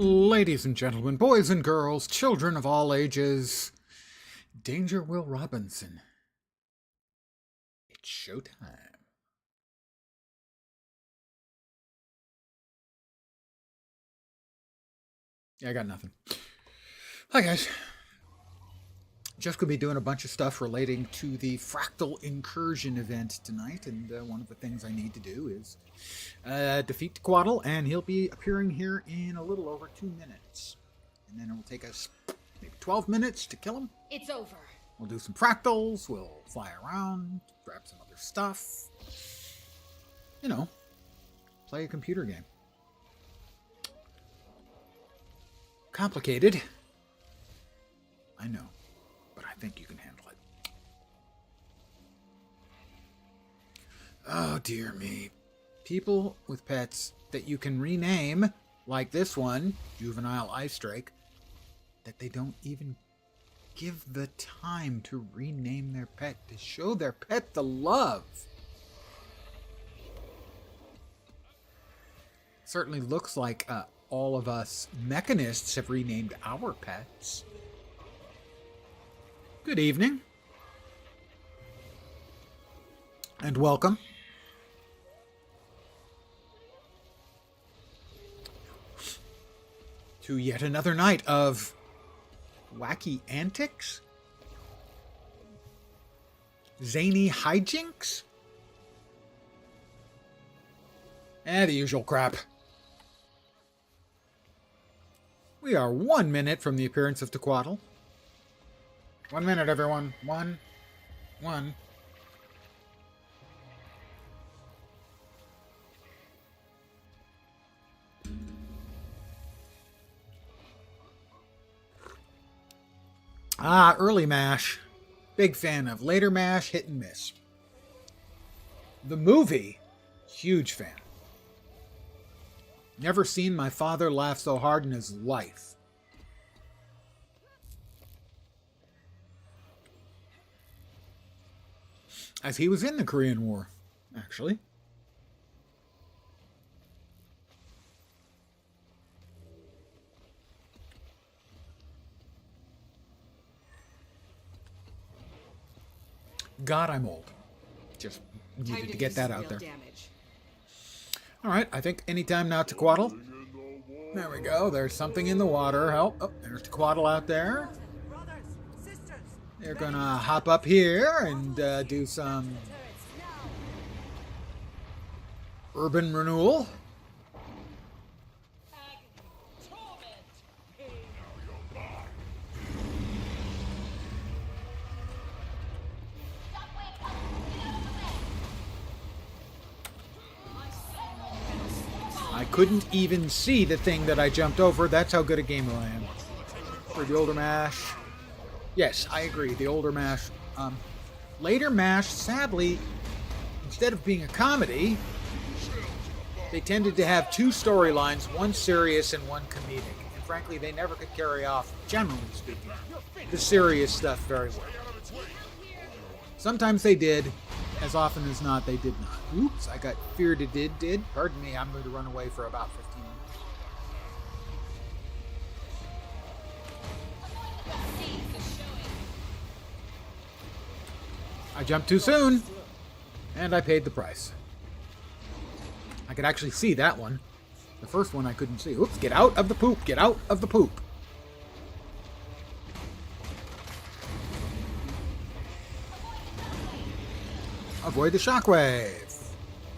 Ladies and gentlemen, boys and girls, children of all ages, Danger Will Robinson. It's showtime. Yeah, I got nothing. Hi, guys. Just going to be doing a bunch of stuff relating to the Fractal Incursion event tonight, and one of the things I need to do is defeat Quaddle, and he'll be appearing here in a little over 2 minutes. And then it will take us maybe 12 minutes to kill him. It's over. We'll do some fractals, we'll fly around, grab some other stuff. You know, play a computer game. Complicated. I know, but I think you can handle it. Oh, dear me. People with pets that you can rename, like this one, Juvenile Ice Drake, that they don't even give the time to rename their pet, to show their pet the love. Certainly looks like all of us mechanists have renamed our pets. Good evening. And welcome. To yet another night of wacky antics? Zany hijinks? The usual crap. We are 1 minute from the appearance of Tequaddle. 1 minute, everyone. One. Early MASH. Big fan of. Later MASH, hit and miss. The movie, huge fan. Never seen my father laugh so hard in his life. As he was in the Korean War, actually. God, I'm old. Just needed to get that out there. Alright, I think anytime now, Tequaddle. There we go. There's something in the water. Oh, there's Tequaddle out there. They're gonna hop up here and do some urban renewal. I couldn't even see the thing that I jumped over. That's how good a gamer I am. For the older MASH. Yes, I agree. The older MASH. Later MASH, sadly, instead of being a comedy, they tended to have two storylines, one serious and one comedic. And frankly, they never could carry off, generally speaking, the serious stuff very well. Sometimes they did. As often as not, they did not. Oops, I got feared it did. Pardon me, I'm going to run away for about 15 minutes. I jumped too soon, and I paid the price. I could actually see that one. The first one I couldn't see. Oops, get out of the poop, get out of the poop. Avoid the shockwave.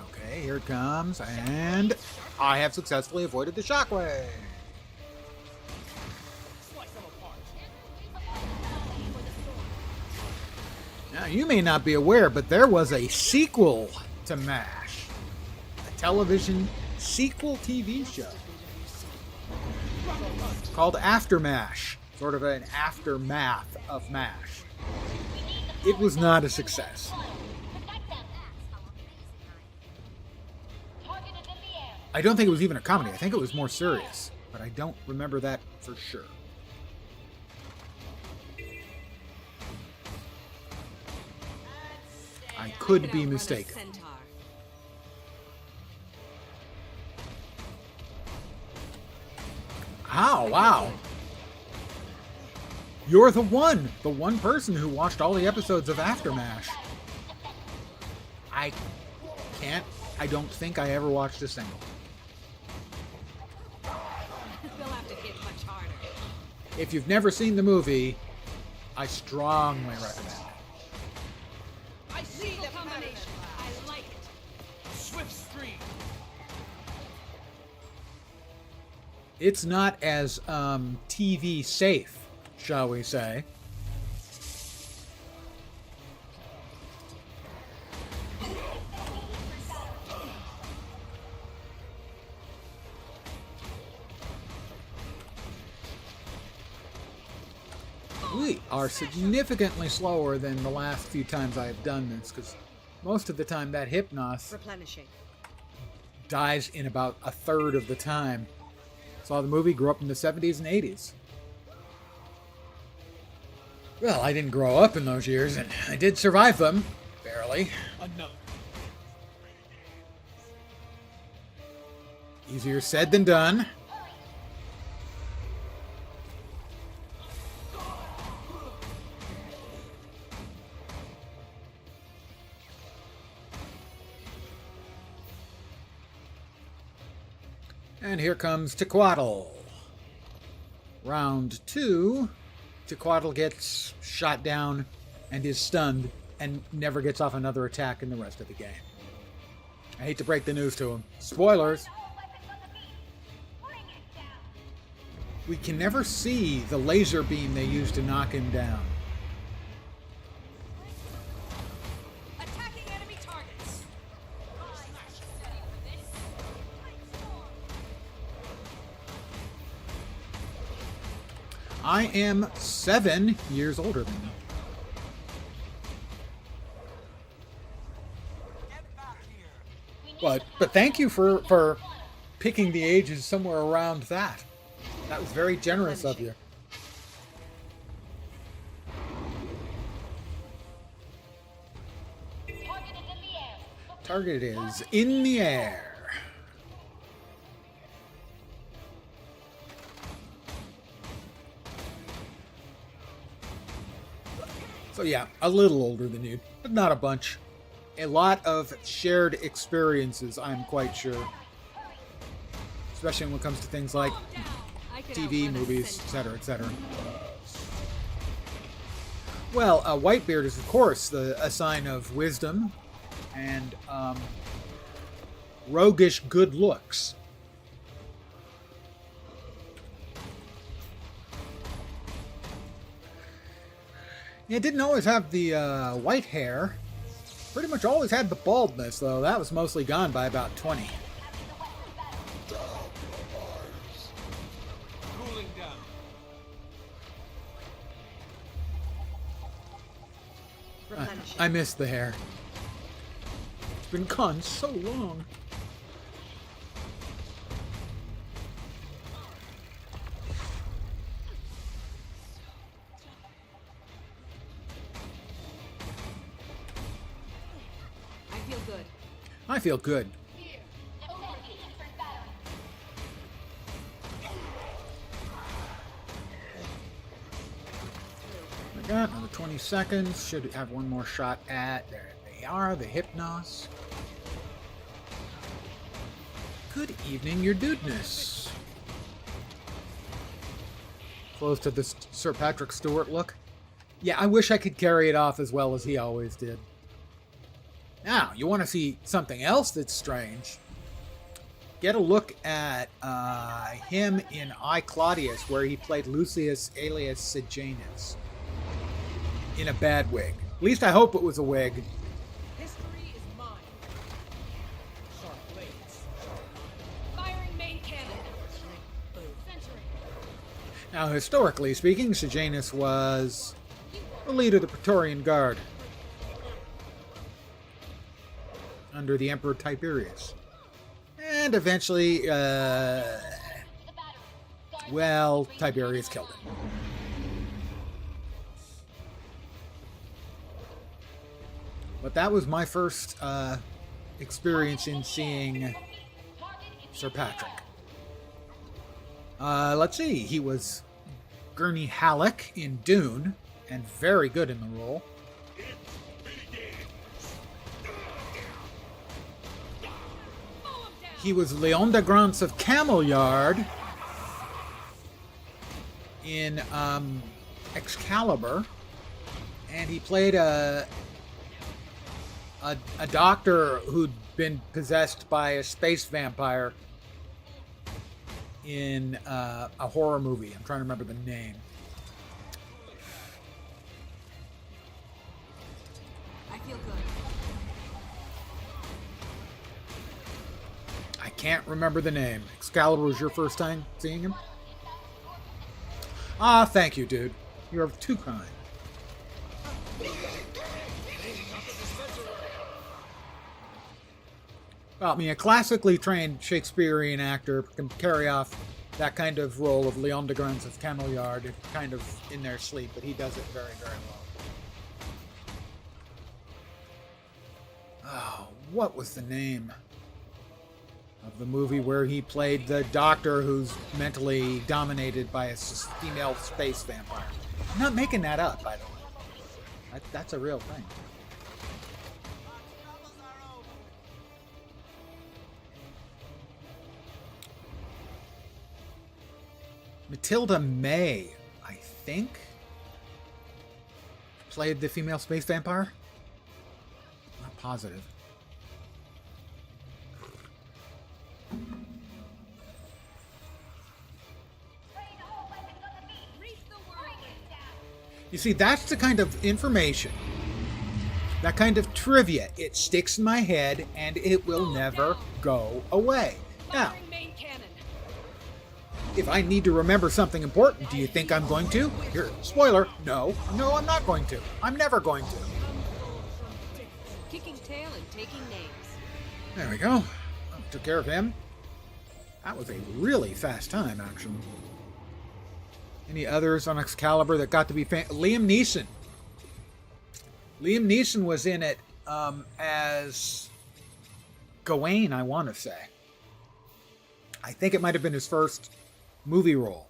Okay, here it comes, and I have successfully avoided the shockwave. Now, you may not be aware, but there was a sequel to MASH. A television sequel TV show. Called After MASH. Sort of an aftermath of MASH. It was not a success. I don't think it was even a comedy. I think it was more serious. But I don't remember that for sure. I could be mistaken. How? Wow. You're the one person who watched all the episodes of Aftermash. I don't think I ever watched a single. They'll have to hit much harder. If you've never seen the movie, I strongly recommend it. I see the combination. I like it. Swift stream. It's not as TV safe, shall we say. We are significantly slower than the last few times I have done this, because most of the time that Hypnos Replenishing. dies in about a third of the time. Saw the movie, grew up in the 70s and 80s. Well, I didn't grow up in those years, and I did survive them, barely. Another. Easier said than done. And here comes Tequatl. Round 2. Tequatl gets shot down and is stunned and never gets off another attack in the rest of the game. I hate to break the news to him. Spoilers! We can never see the laser beam they use to knock him down. Attacking enemy targets. I am 7 years older than you. But thank you for picking the ages somewhere around that. That was very generous of you. Target is in the air. So yeah, a little older than you, but not a bunch. A lot of shared experiences, I'm quite sure. Especially when it comes to things like TV, movies, etc., etc. Well, Whitebeard is, of course, a sign of wisdom and roguish good looks. It didn't always have the white hair. Pretty much always had the baldness, though. That was mostly gone by about 20. Cooling down. I missed the hair. It's been gone so long. I feel good. I got another 20 seconds. Should have one more shot at. There they are, the Hypnos. Good evening, your dudeness. Close to this Sir Patrick Stewart look. Yeah, I wish I could carry it off as well as he always did. Now, you want to see something else that's strange? Get a look at him in I, Claudius, where he played Lucius alias Sejanus. In a bad wig. At least I hope it was a wig. History is mine. Sharp blades. Firing main cannon. Century. Now, historically speaking, Sejanus was the leader of the Praetorian Guard under the Emperor Tiberius. And eventually, well, Tiberius killed him. But that was my first experience in seeing Sir Patrick. Let's see. He was Gurney Halleck in Dune, and very good in the role. He was Leon de Grance of Camelliard in Excalibur, and he played a doctor who'd been possessed by a space vampire in a horror movie. I'm trying to remember the name. I feel good. I can't remember the name. Excalibur was your first time seeing him? Ah, thank you, dude. You're too kind. Well, I mean, a classically trained Shakespearean actor can carry off that kind of role of Leon de Grance of Camelliard kind of in their sleep, but he does it very, very well. Oh, what was the name of the movie where he played the doctor who's mentally dominated by a female space vampire? I'm not making that up, by the way. That's a real thing. Matilda May, I think, played the female space vampire. Not positive. You see, that's the kind of information, that kind of trivia. It sticks in my head and it will never go away. Now, if I need to remember something important, do you think I'm going to? Here, spoiler, no, I'm not going to. I'm never going to. Kicking tail and taking names. There we go. Took care of him. That was a really fast time, actually. Any others on Excalibur that got to be Liam Neeson. Liam Neeson was in it as Gawain, I want to say. I think it might have been his first movie role.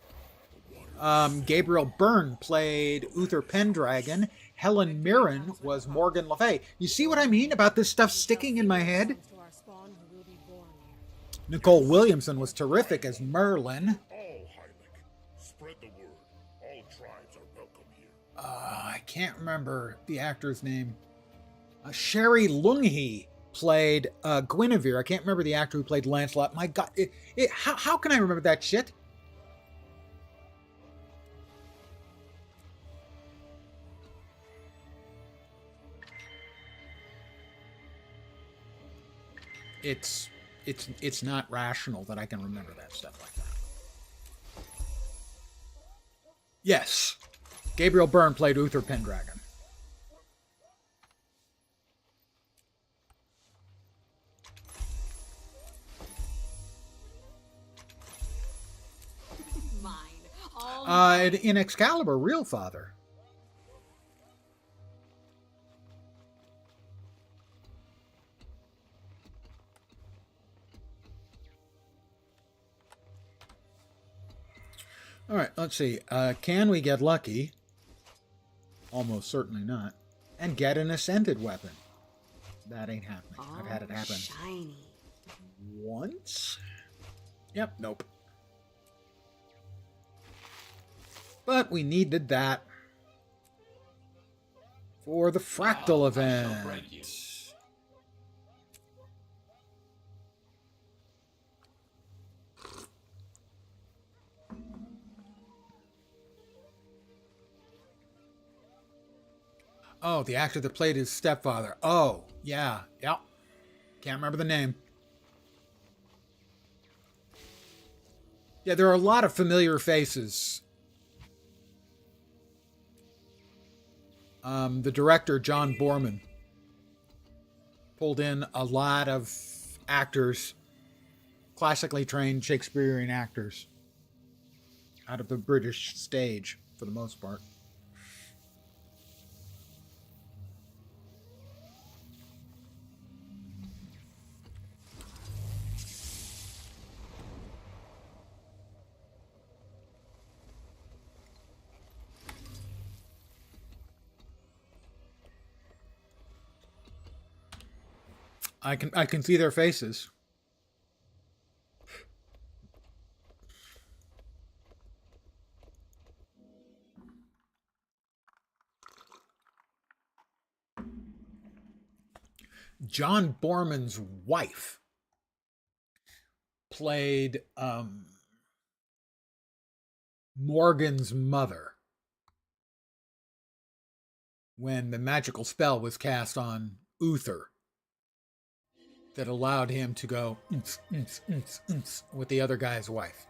Gabriel Byrne played Uther Pendragon. Helen Mirren was Morgan Le Fay. You see what I mean about this stuff sticking in my head? Nicole Williamson was terrific as Merlin. Spread the word. All tribes are welcome here. I can't remember the actor's name. Sherry Lunghey played Guinevere. I can't remember the actor who played Lancelot. My God, how can I remember that shit? It's not rational that I can remember that stuff like that. Yes, Gabriel Byrne played Uther Pendragon. Mine. In Excalibur, Real Father. All right, let's see. Can we get lucky? Almost certainly not. And get an ascended weapon. That ain't happening. I've had it happen Shiny. once. Yep, nope. But we needed that for the Fractal event. Oh, the actor that played his stepfather. Oh, yeah. Can't remember the name. Yeah, there are a lot of familiar faces. The director, John Borman, pulled in a lot of actors, classically trained Shakespearean actors, out of the British stage, for the most part. I can see their faces. John Borman's wife played Morgan's mother when the magical spell was cast on Uther that allowed him to go with the other guy's wife.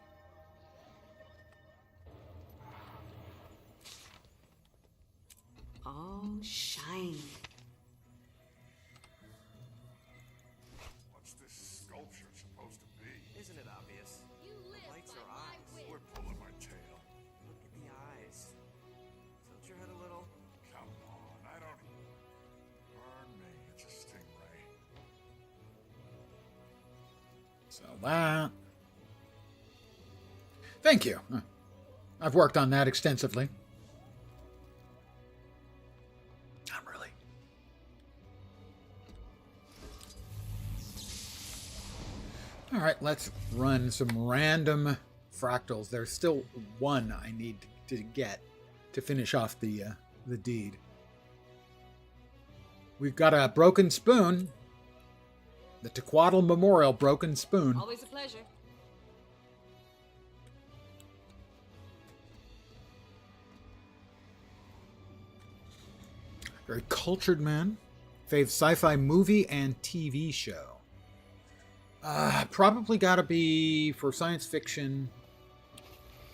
Oh, shiny. What's this sculpture supposed to be? Isn't it obvious? You live Lights by are my eyes. will. We're pulling my tail. Look at the eyes. Tilt your head a little. Come on, I don't. Burn me, it's a stingray. So that. Thank you. I've worked on that extensively. Not really. All right, let's run some random fractals. There's still one I need to get to finish off the deed. We've got a broken spoon. The Tequatl Memorial Broken Spoon. Always a pleasure. Very cultured man. Fave sci-fi movie and TV show. Probably gotta be, for science fiction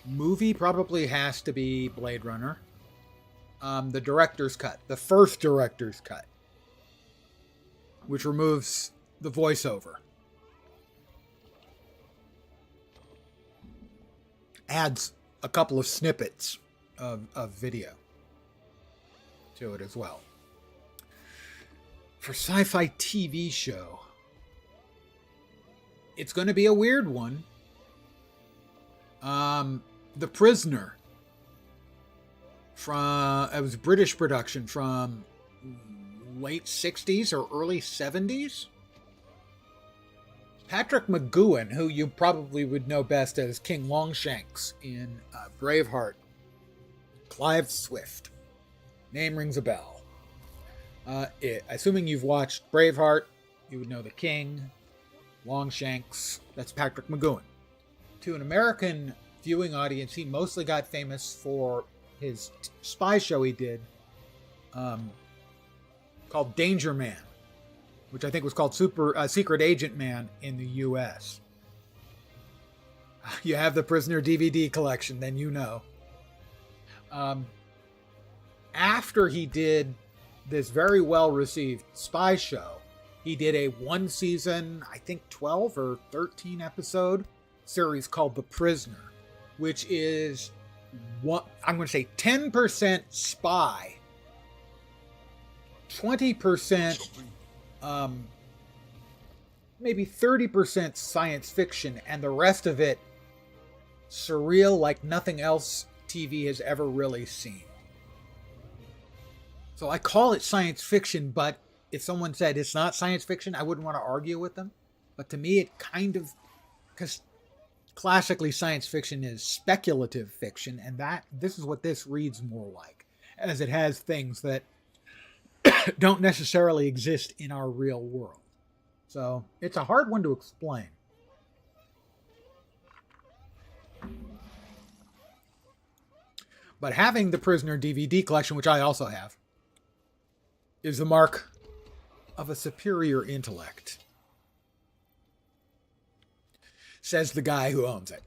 movie, probably has to be Blade Runner. The director's cut. The first director's cut. Which removes the voiceover. Adds a couple of snippets of video to it as well. For sci-fi TV show, it's going to be a weird one. The Prisoner. It was a British production from late 60s or early 70s. Patrick McGoohan, who you probably would know best as King Longshanks in Braveheart. Clive Swift. Name rings a bell. Assuming you've watched Braveheart, you would know the King, Longshanks. That's Patrick McGoohan. To an American viewing audience, he mostly got famous for his spy show he did called Danger Man, which I think was called Secret Agent Man in the U.S. You have the Prisoner DVD collection, then you know. After he did this very well-received spy show, he did a one-season, I think 12 or 13 episode series called The Prisoner, which is, I'm going to say 10% spy, 20%, maybe 30% science fiction, and the rest of it surreal like nothing else TV has ever really seen. So I call it science fiction, but if someone said it's not science fiction, I wouldn't want to argue with them. But to me, it kind of, because classically science fiction is speculative fiction, and this is what this reads more like, as it has things that don't necessarily exist in our real world. So it's a hard one to explain. But having the Prisoner DVD collection, which I also have, is the mark of a superior intellect, says the guy who owns it.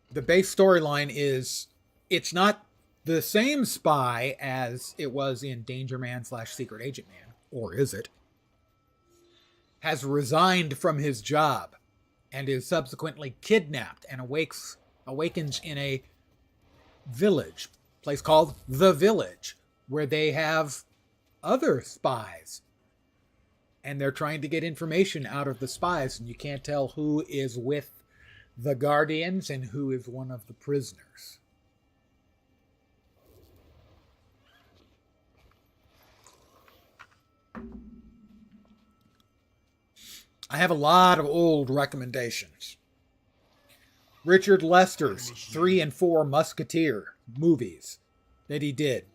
The base storyline is, it's not the same spy as it was in Danger Man / Secret Agent Man, or is it? Has resigned from his job and is subsequently kidnapped and awakens in a village, place called The Village, where they have other spies. And they're trying to get information out of the spies, and you can't tell who is with the Guardians and who is one of the prisoners. I have a lot of old recommendations. Richard Lester's 3 and 4 Musketeer movies that he did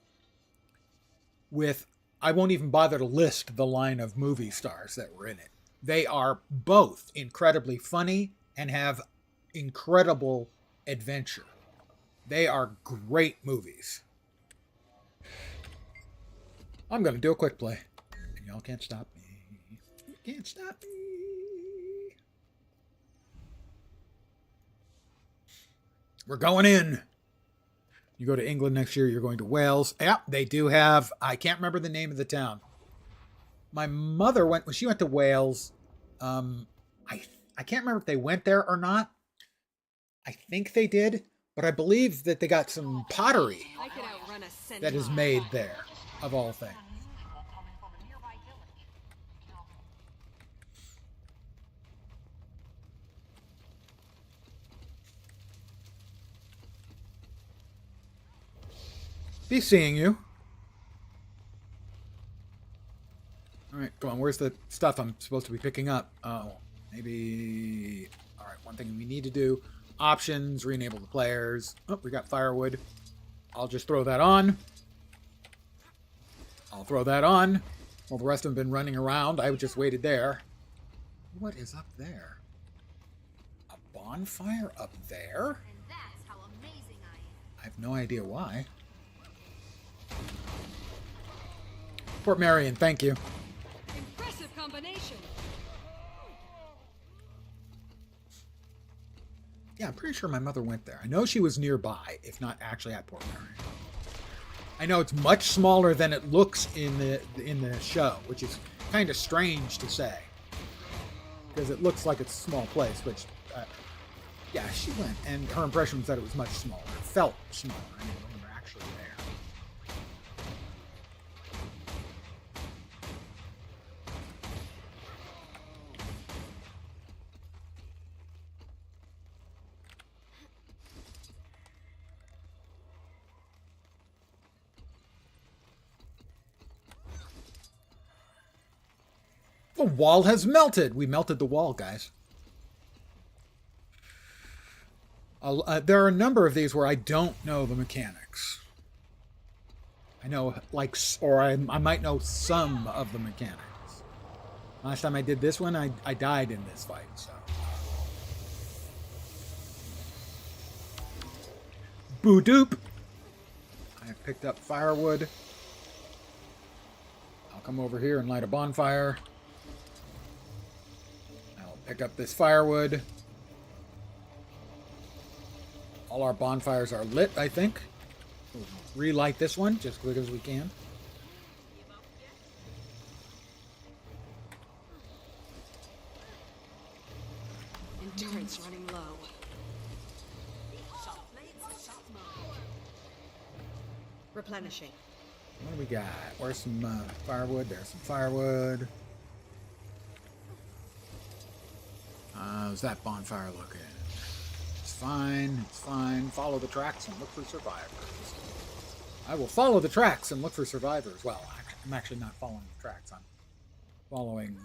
with, I won't even bother to list the line of movie stars that were in it. They are both incredibly funny and have incredible adventure. They are great movies. I'm going to do a quick play. And y'all can't stop me. You can't stop me. We're going in. You go to England next year, you're going to Wales. Yeah, they do have, I can't remember the name of the town. My mother went, when she went to Wales, I can't remember if they went there or not. I think they did, but I believe that they got some pottery I could outrun a centaur. that is made there, of all things. Be seeing you. All right, come on. Where's the stuff I'm supposed to be picking up? Oh, maybe. All right, one thing we need to do. Options, re-enable the players. Oh, we got firewood. I'll just throw that on. I'll throw that on. While the rest of them have been running around, I just waited there. What is up there? A bonfire up there? And that's how amazing I am. I have no idea why. Port Marion, thank you. Impressive combination. Yeah, I'm pretty sure my mother went there. I know she was nearby, if not actually at Port Marion. I know it's much smaller than it looks in the show, which is kind of strange to say, because it looks like it's a small place. Which, yeah, she went, and her impression was that it was much smaller. It felt smaller. I mean, when we were actually there. The wall has melted. We melted the wall, guys. There are a number of these where I don't know the mechanics. I know, like, or I might know some of the mechanics. Last time I did this one, I died in this fight, so. Boo doop. I picked up firewood. I'll come over here and light a bonfire. Pick up this firewood. All our bonfires are lit, I think. We'll relight this one just as quick as we can. Endurance running low. Replenishing. What do we got? Where's some firewood? There's some firewood. How's that bonfire looking? It's fine. It's fine. Follow the tracks and look for survivors. I will follow the tracks and look for survivors. Well, I'm actually not following the tracks. I'm following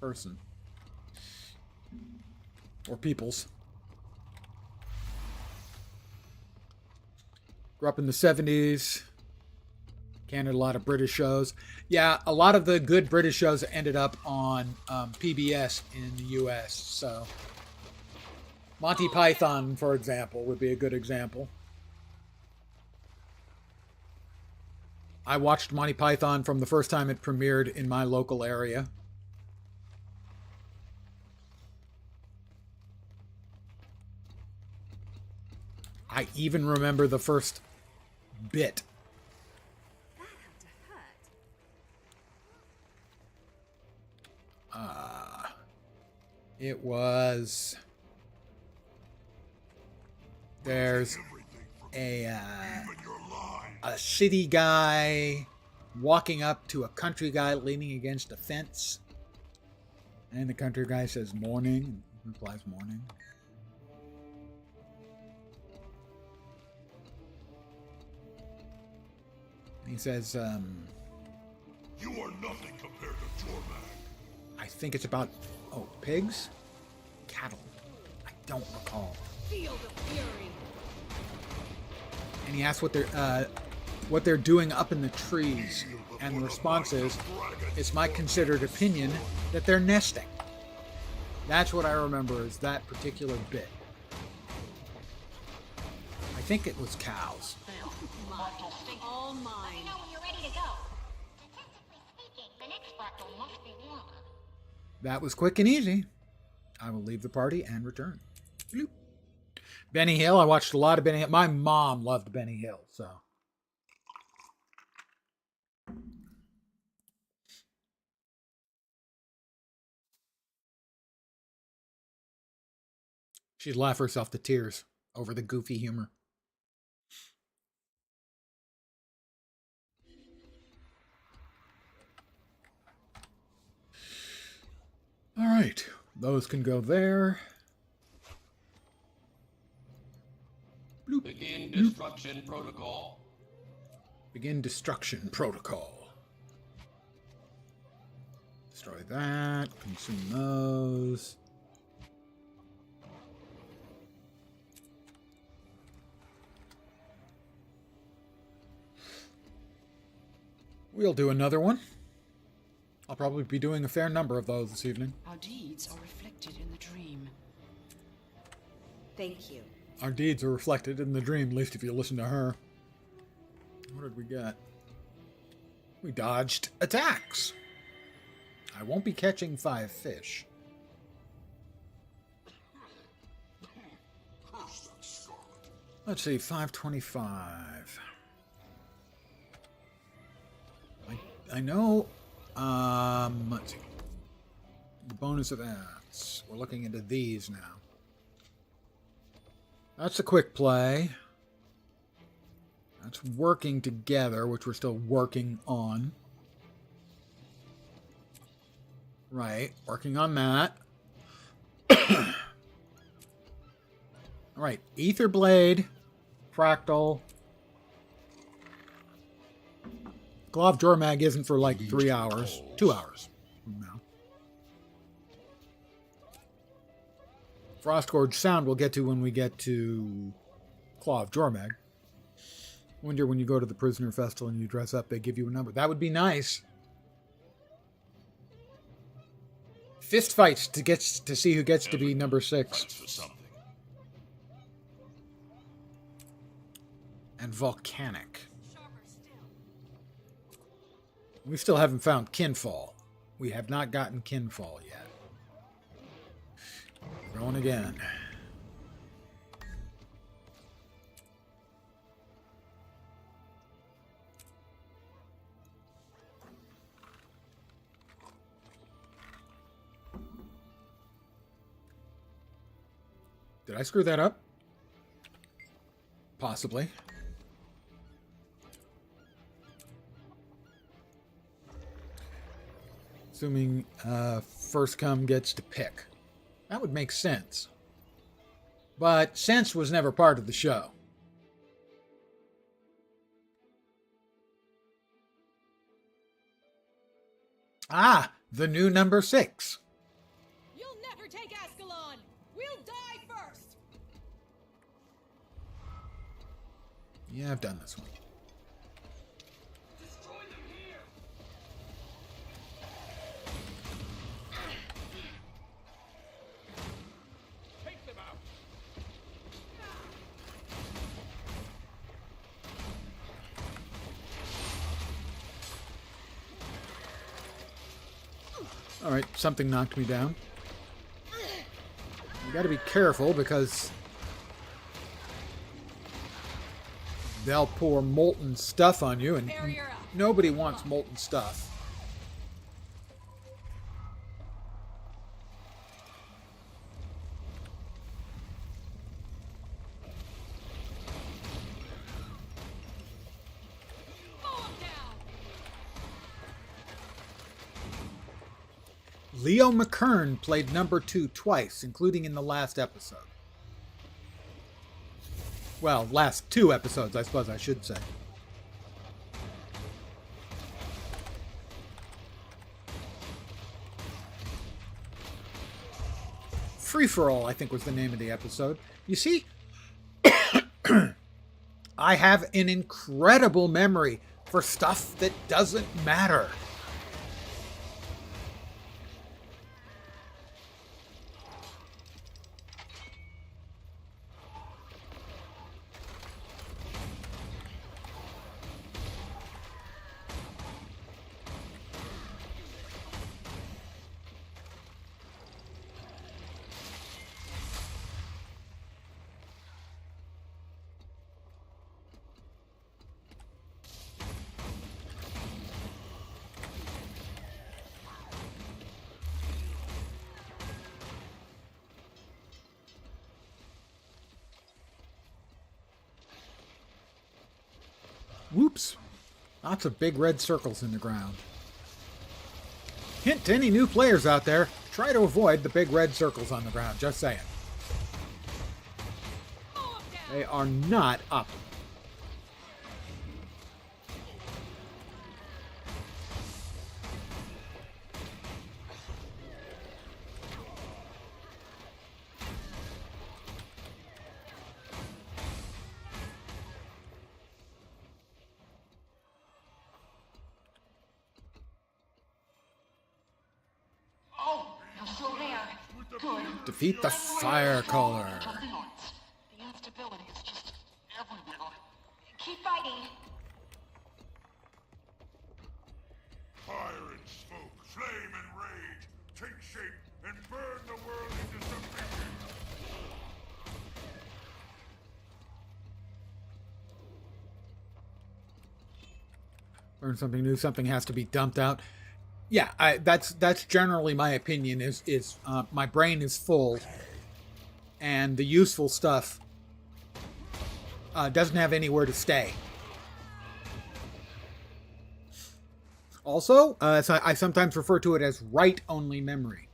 person. Or peoples. Grew up in the 70s. Canada, a lot of British shows. Yeah, a lot of the good British shows ended up on PBS in the US. So, Monty Python, for example, would be a good example. I watched Monty Python from the first time it premiered in my local area. I even remember the first bit. It was, there's a city guy walking up to a country guy leaning against a fence, and the country guy says morning, and replies morning. He says, You are nothing compared to Jormak. I think it's about, pigs? Cattle. I don't recall. Field of fury. And he asks what they're doing up in the trees. And the response is, it's my considered opinion that they're nesting. That's what I remember is that particular bit. I think it was cows. All mine. Let me know when you're ready to go. Statistically speaking, the next fractal must be warmer. That was quick and easy. I will leave the party and return. Bloop. Benny Hill. I watched a lot of Benny Hill. My mom loved Benny Hill, so. She'd laugh herself to tears over the goofy humor. All right, those can go there. Bloop. Begin destruction protocol. Begin destruction protocol. Destroy that. Consume those. We'll do another one. I'll probably be doing a fair number of those this evening. Our deeds are reflected in the dream. Thank you. Our deeds are reflected in the dream, at least if you listen to her. What did we get? We dodged attacks. I won't be catching 5 fish. Let's see, 525. I know, let's see. The bonus events. We're looking into these now. That's a quick play. That's working together, which we're still working on. Right, working on that. All right, Ether Blade, Fractal. Glove Jormag isn't for like 3 hours, 2 hours from now. Frostgorge Sound we'll get to when we get to Claw of Jormag. Wonder when you go to the Prisoner Festival and you dress up, they give you a number. That would be nice. Fist fights to see who gets to be number 6. For something. And Volcanic. We still haven't found Kinfall. We have not gotten Kinfall yet. Going again. Did I screw that up? Possibly. Assuming first come gets to pick. That would make sense. But sense was never part of the show. Ah, the new number 6. You'll never take Ascalon. We'll die first. Yeah, I've done this one. Alright, something knocked me down. You gotta be careful because they'll pour molten stuff on you, and Barrier up. nobody wants molten stuff. Mow 'em down. Leo McKern played number 2 twice, including in the last episode. Well, last 2 episodes, I suppose I should say. Free for All, I think was the name of the episode. You see, I have an incredible memory for stuff that doesn't matter. Whoops. Lots of big red circles in the ground. Hint to any new players out there, try to avoid the big red circles on the ground, just saying. They are not optimal. Defeat the fire caller. The instability is just everywhere. Keep fighting. Fire and smoke, flame and rage, take shape and burn the world into submission. Learn something new. Something has to be dumped out. Yeah, that's generally my opinion. Is my brain is full, and the useful stuff doesn't have anywhere to stay. Also, so I sometimes refer to it as write-only memory.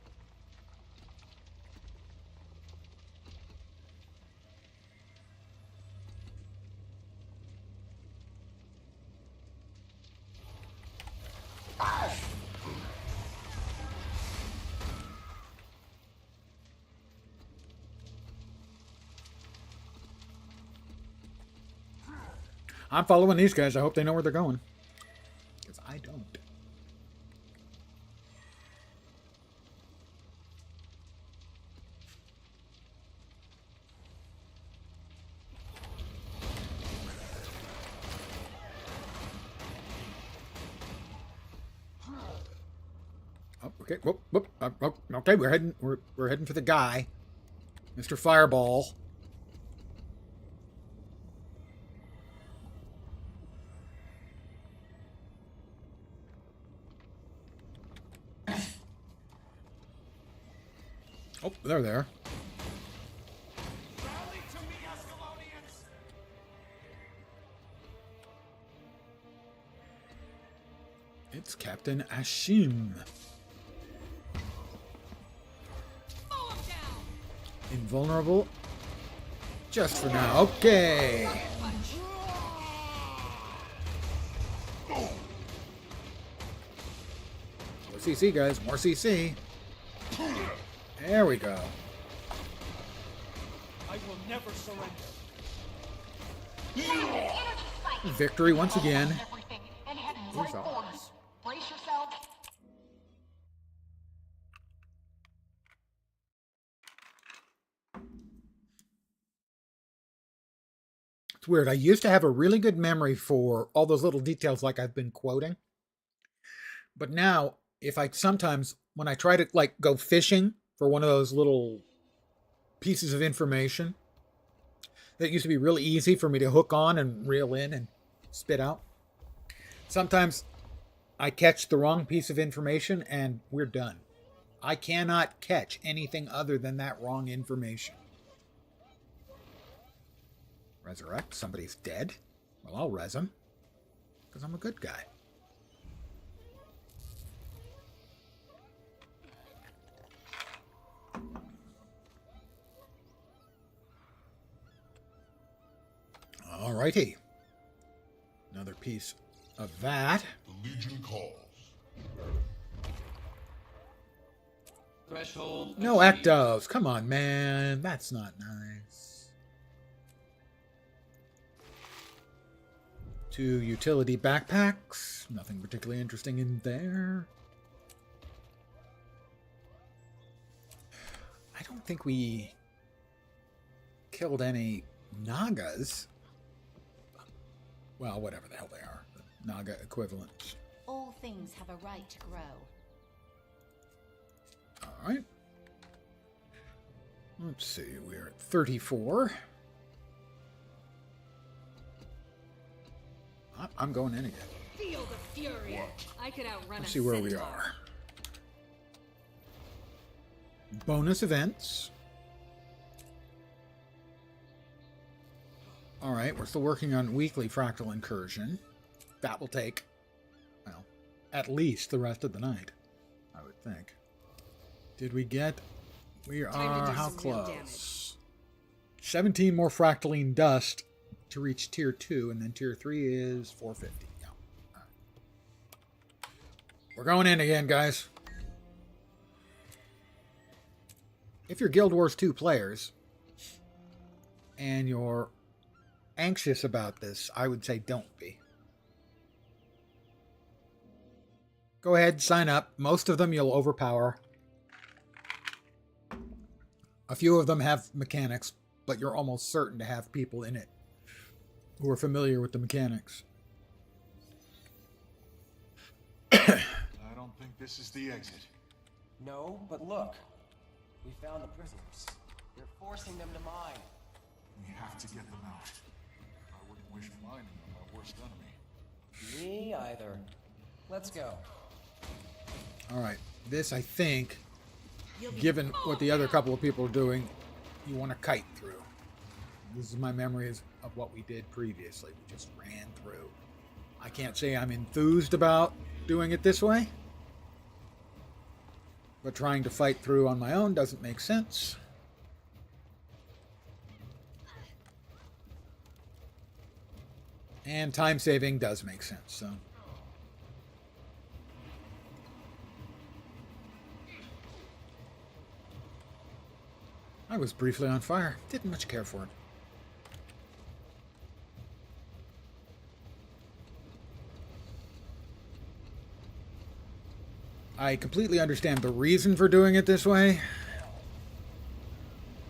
I'm following these guys. I hope they know where they're going. Because I don't. Oh, okay. Whoop, whoop. Okay, we're heading for the guy, Mr. Fireball. Oh, they're there. Rally to me, Ascalonians! It's Captain Ashim. Mow 'em down! Invulnerable. Just for now. Okay. More CC, guys. More CC. There we go. I will never surrender. Victory once again. Everything and head He's right for off. us. Brace yourselves. It's weird. I used to have a really good memory for all those little details like I've been quoting. But now, if I sometimes, when I try to like go fishing for one of those little pieces of information that used to be really easy for me to hook on and reel in and spit out, sometimes I catch the wrong piece of information and we're done. I cannot catch anything other than that wrong information. Resurrect? Somebody's dead? Well, I'll res him. Because I'm a good guy. Alrighty. Another piece of that. The Legion calls. Threshold. No achieved. ectos. Come on, man. That's not nice. 2 utility backpacks. Nothing particularly interesting in there. I don't think we killed any Nagas. Well, whatever the hell they are. The Naga equivalents. All things have a right to grow. Alright. Let's see, we're at 34. I'm going in again. Feel the fury. I could outrun Let's a see where we centaur. are. Bonus events. Alright, we're still working on weekly fractal incursion. That will take, well, at least the rest of the night, I would think. Did we get... We Time to are do how some real close? 17 more fractaline dust to reach tier 2, and then tier 3 is 450. Yeah. All right. We're going in again, guys. If you're Guild Wars 2 players, and you're anxious about this, I would say don't be. Go ahead, sign up. Most of them you'll overpower. A few of them have mechanics, but you're almost certain to have people in it who are familiar with the mechanics. I don't think this is the exit. No, but look. We found the prisoners. They're forcing them to mine. We have to get them out. I wouldn't wish mining on my worst enemy. Me either. Let's go. All right, this, I think, given what the other couple of people are doing, you want to kite through. This is my memories of what we did previously. We just ran through. I can't say I'm enthused about doing it this way, but trying to fight through on my own doesn't make sense. And time saving does make sense, so. I was briefly on fire. Didn't much care for it. I completely understand the reason for doing it this way.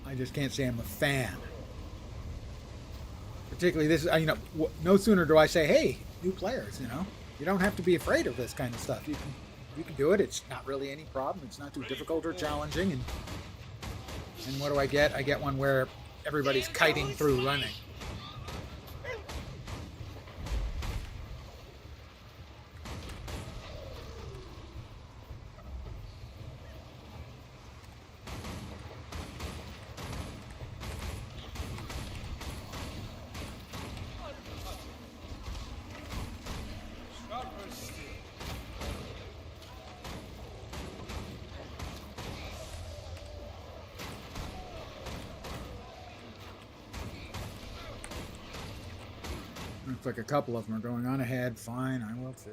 I just can't say I'm a fan. Particularly this, no sooner do I say, hey, new players, you don't have to be afraid of this kind of stuff. You can do it. It's not really any problem. It's not too difficult or challenging. And what do I get? I get one where everybody's kiting through running. Looks like a couple of them are going on ahead. Fine, I will too.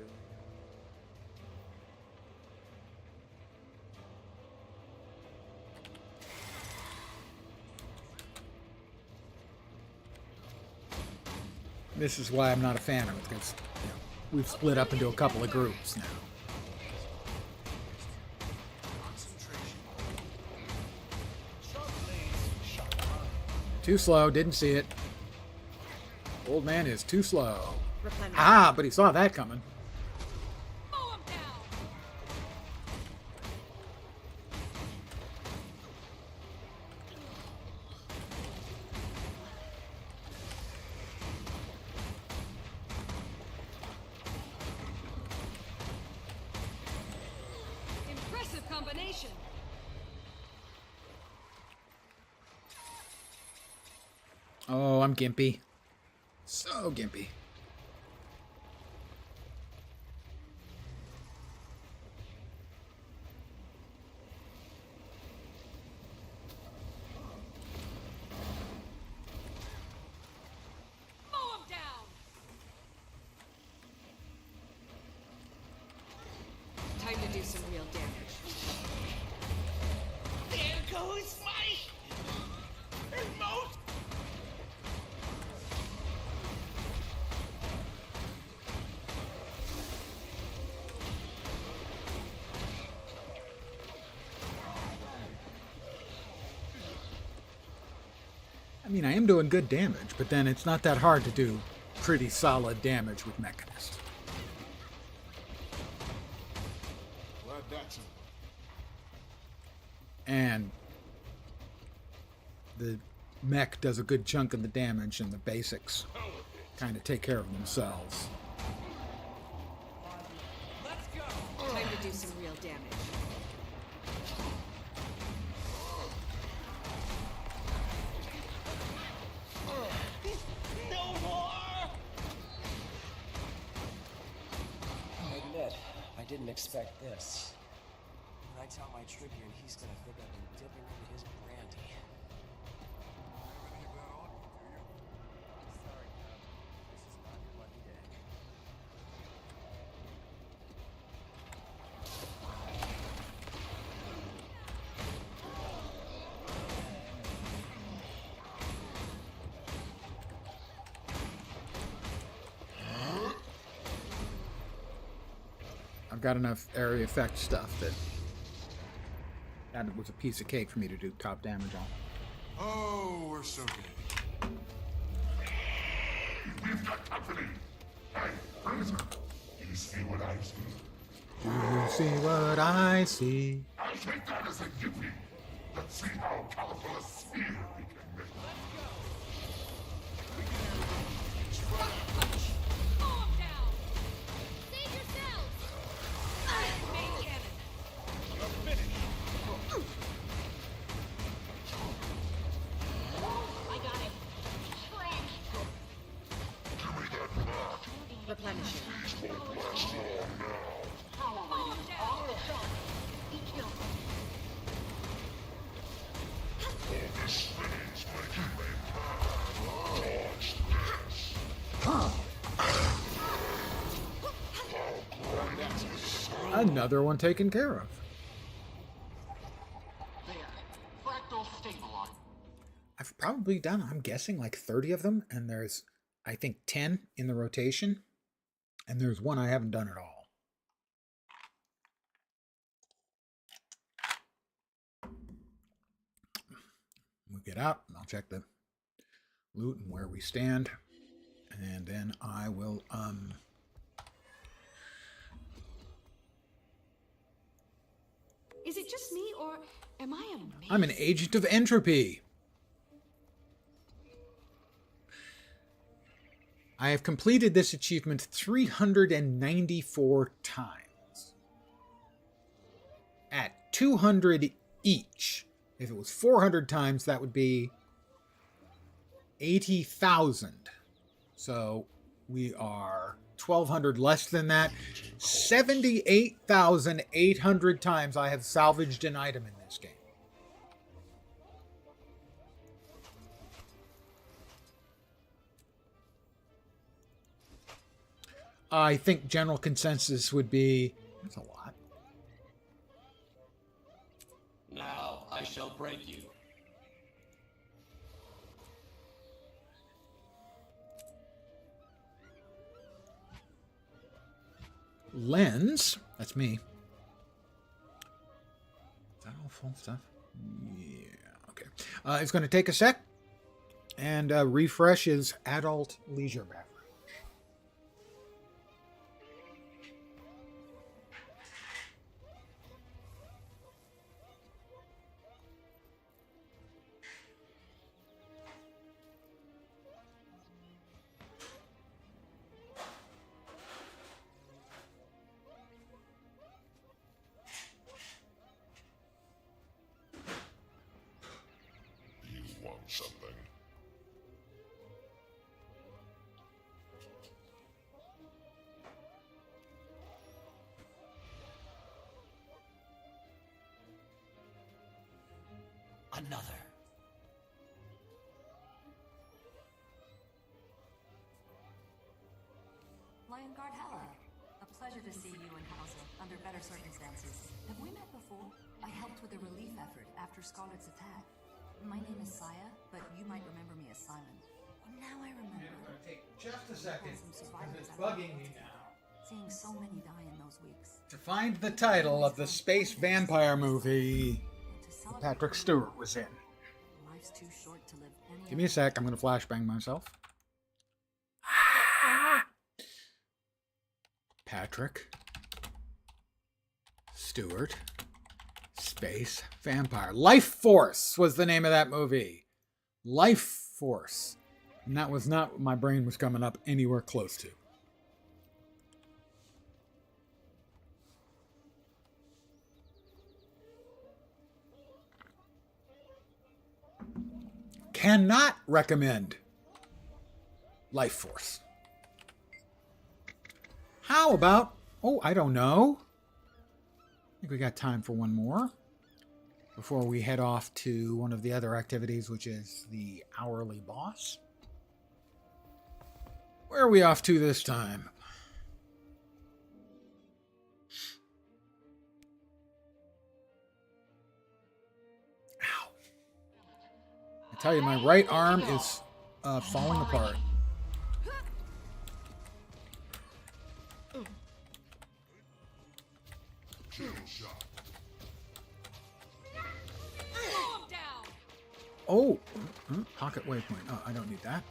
This is why I'm not a fan of it, because we've split up into a couple of groups now. Too slow, didn't see it. Old man is too slow. Ah, but he saw that coming. Mow 'em down. Impressive combination. Oh, I'm gimpy. So gimpy. Mow 'em down. Time to do some real damage. I mean, I am doing good damage, but then it's not that hard to do pretty solid damage with Mechanist. Glad that's And the mech does a good chunk of the damage, and the basics kind of take care of themselves. Time to do some real damage. I admit, I didn't expect this. When I tell my tribune, he's gonna think I've been dipping into his brandy. Sorry, Cap. This is not your lucky day. I've got enough area effect stuff that was a piece of cake for me to do top damage on. Oh, we're so good. We've got company. Hey, Fraser, do you see what I see? Do you see what I see? I take that as a yippee. Let's see how colorful a sphere we can make. Calm down! Save yourselves! Main cannon! I got it. French. Replenishing. Calm down. Be killed. Another one taken care of. There. Fractal stabilized. I've probably done, I'm guessing, like 30 of them, and there's, I think, 10 in the rotation, and there's one I haven't done at all. We'll get out, and I'll check the loot and where we stand, and then I will, Is it just me, or am I amazed? I'm an agent of entropy. I have completed this achievement 394 times. At 200 each. If it was 400 times, that would be 80,000. So we are 1,200 less than that. 78,800 times I have salvaged an item in this game. I think general consensus would be, that's a lot. Now I shall break you. Lens, that's me. Is that all full stuff? Yeah, okay. It's going to take a sec, and refresh is adult leisure beverage. You want something? Another. Lion Guard Hella. A pleasure to see you in Hausa under better circumstances. Have we met before? I helped with a relief effort after Scarlet's attack. My name is Saya, but you might remember me as Simon. Now I remember. It's going to take just a second, Some because survivors it's at bugging the me hospital. now. Seeing so many die in those weeks. To find the title of the space vampire movie And to celebrate Patrick the Stewart was in. life life's too short to live any Give me a sec. I'm going to flashbang myself. Patrick. Stewart. Space Vampire. Life Force was the name of that movie. Life Force. And that was not what my brain was coming up anywhere close to. Cannot recommend Life Force. How about, oh, I don't know. I think we got time for one more before we head off to one of the other activities, which is the hourly boss. Where are we off to this time? Ow. I tell you, my right arm is falling apart. Calm down. Oh, pocket waypoint. Oh, I don't need that.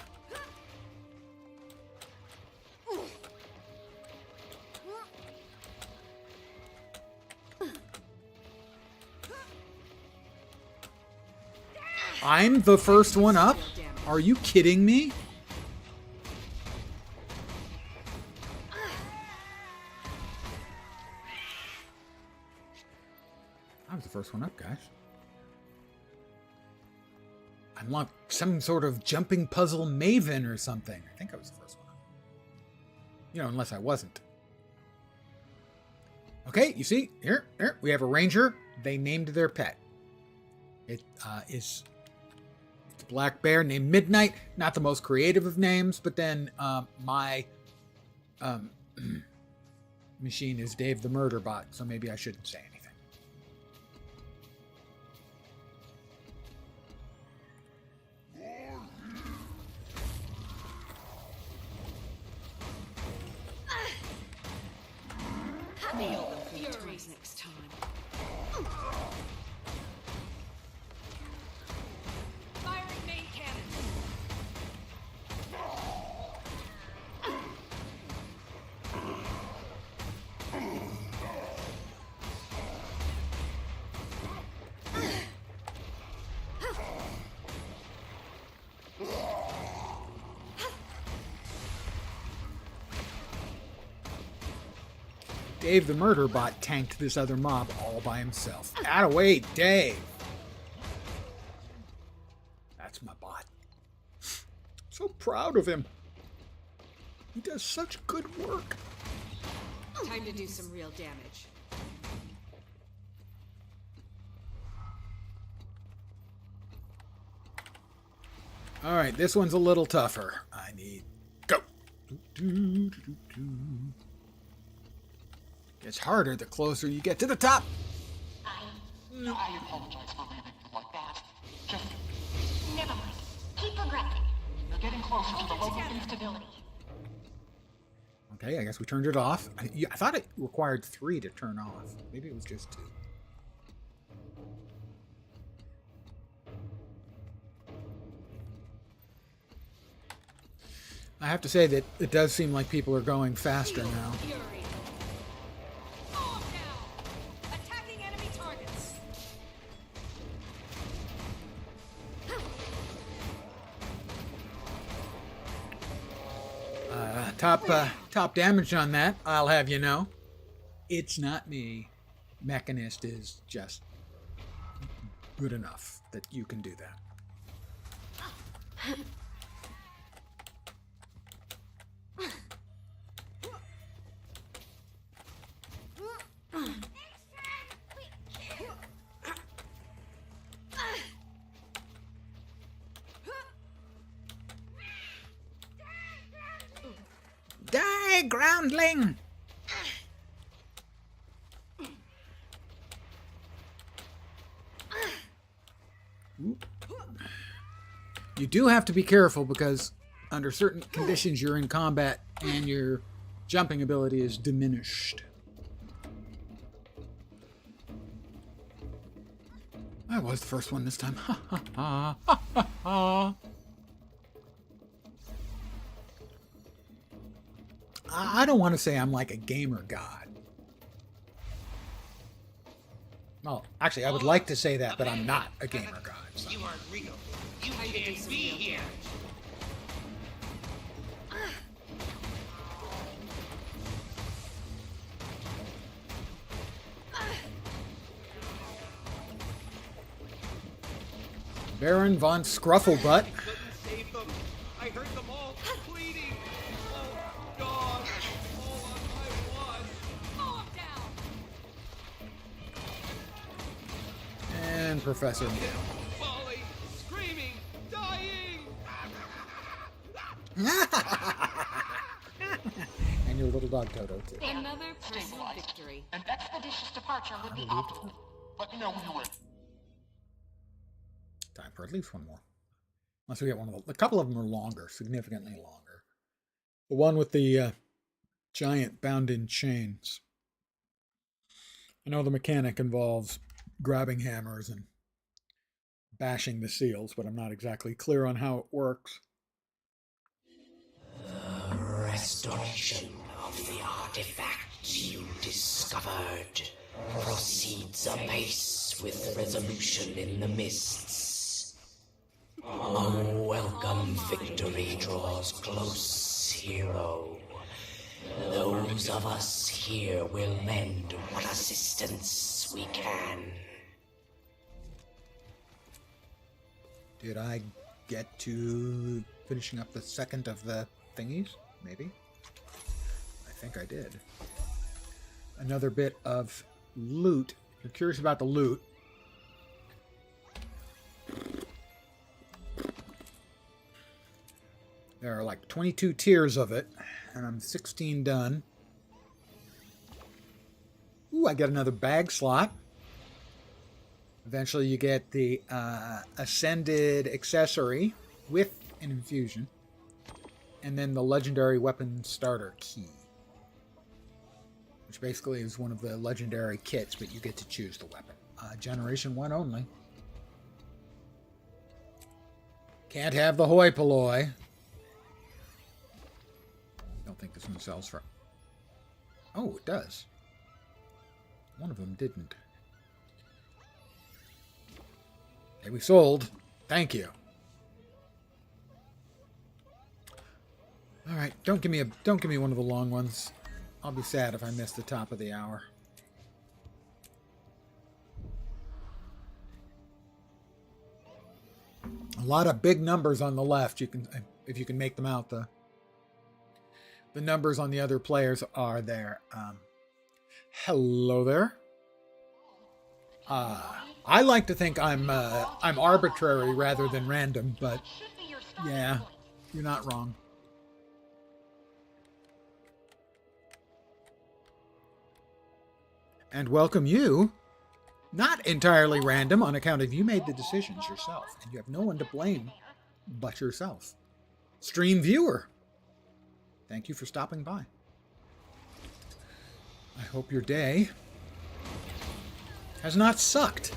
I'm the first one up? Are you kidding me? I was the first one up, guys. I'm like some sort of jumping puzzle maven or something. I think I was the first one up. You know, unless I wasn't. Okay, you see? Here, we have a ranger. They named their pet. It is a black bear named Midnight. Not the most creative of names, but then my machine is Dave the Murder Bot, so maybe I shouldn't say anything. Next time. Firing main cannon. Dave the Murder Bot tanked this other mob all by himself. Attaway, Dave! That's my bot. So proud of him. He does such good work. Time to do some real damage. Alright, this one's a little tougher. I need... Go! It's harder the closer you get to the top. I apologize for leaving you like that. Just never mind. Keep progressing. You're getting closer to the local instability. Okay, I guess we turned it off. I thought it required 3 to turn off. Maybe it was just 2. I have to say that it does seem like people are going faster now. Fury. Calm down. Attacking enemy targets. Top damage on that, I'll have you know. It's not me. Mechanist is just good enough that you can do that. Die, groundling! You do have to be careful because under certain conditions you're in combat and your jumping ability is diminished. I was the first one this time. Ha ha ha ha ha ha. I don't want to say I'm like a gamer god. Well, actually, I would like to say that, but I'm not a gamer god. So. You aren't real. You Time to do can't some be real here. Baron von Scrufflebutt. Couldn't save them. I heard them all pleading. Oh, God. All on my watch. Mow 'em down! And Professor Mew. Falling, screaming, dying. And your little dog Toto, too. Another personal victory. An expeditious departure would be optimal. Let me know when you're ready. Time for at least one more. Unless we get one of them. A couple of them are longer, significantly longer. The one with the giant bound-in chains. I know the mechanic involves grabbing hammers and bashing the seals, but I'm not exactly clear on how it works. The restoration of the artifact you discovered proceeds apace with resolution in the mists. A welcome victory draws close, hero. Those of us here will lend what assistance we can. Did I get to finishing up the second of the thingies? Maybe? I think I did. Another bit of loot. If you're curious about the loot, there are like 22 tiers of it, and I'm 16 done. Ooh, I got another bag slot. Eventually you get the Ascended accessory with an infusion. And then the legendary weapon starter key. Which basically is one of the legendary kits, but you get to choose the weapon. Generation 1 only. Can't have the hoi polloi. Don't think this one sells for... Oh, it does. One of them didn't. Hey, we sold. Thank you. All right, don't give me one of the long ones. I'll be sad if I miss the top of the hour. A lot of big numbers on the left. You can, if you can make them out. The numbers on the other players are there. Hello there. I like to think I'm arbitrary rather than random, but yeah, you're not wrong. And welcome you. Not entirely random on account of you made the decisions yourself, and you have no one to blame but yourself. Stream viewer. Thank you for stopping by. I hope your day has not sucked.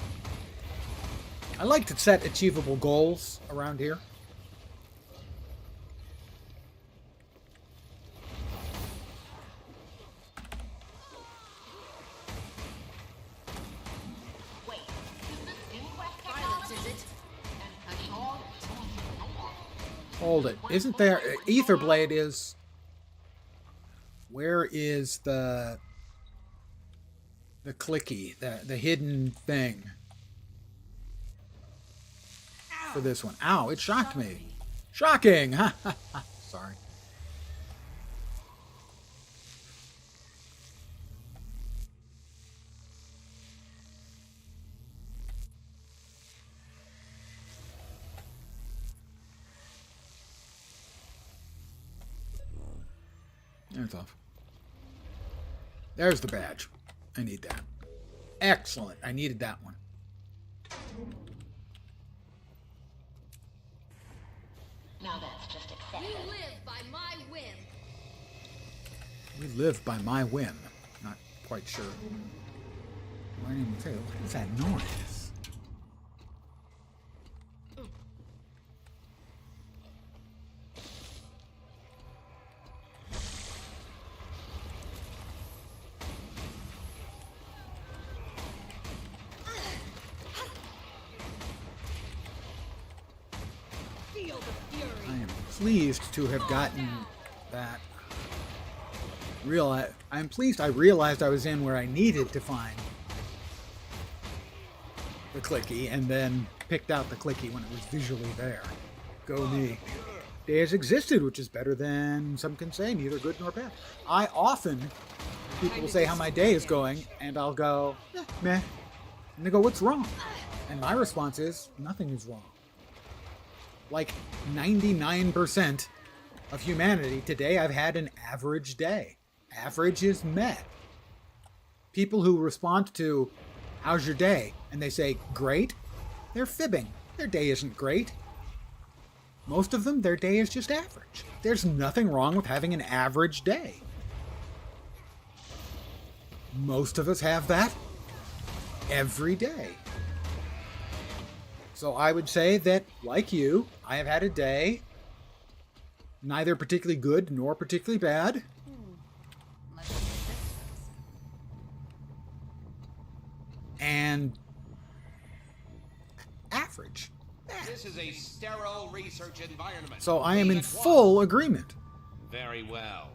I like to set achievable goals around here. Hold it. Isn't there... Etherblade is... Where is the clicky, the hidden thing for this one? Ow, it shocked me. Shocking! Sorry. There it's off. There's the badge. I need that. Excellent. I needed that one. Now that's just accepted. You live by my whim. We live by my whim. Not quite sure. What is that noise? Feel the fury. I am pleased to have gotten that. I'm pleased I realized I was in where I needed to find the clicky, and then picked out the clicky when it was visually there. Go me. Day has existed, which is better than some can say, neither good nor bad. I often, people will say how my day is going, and I'll go, meh. And they go, what's wrong? And my response is, nothing is wrong. Like 99% of humanity, today I've had an average day. Average is met. People who respond to, how's your day? And they say, great, they're fibbing. Their day isn't great. Most of them, their day is just average. There's nothing wrong with having an average day. Most of us have that every day. So I would say that, like you, I have had a day neither particularly good nor particularly bad. And average. This is a sterile research environment. So I am in full agreement. Very well.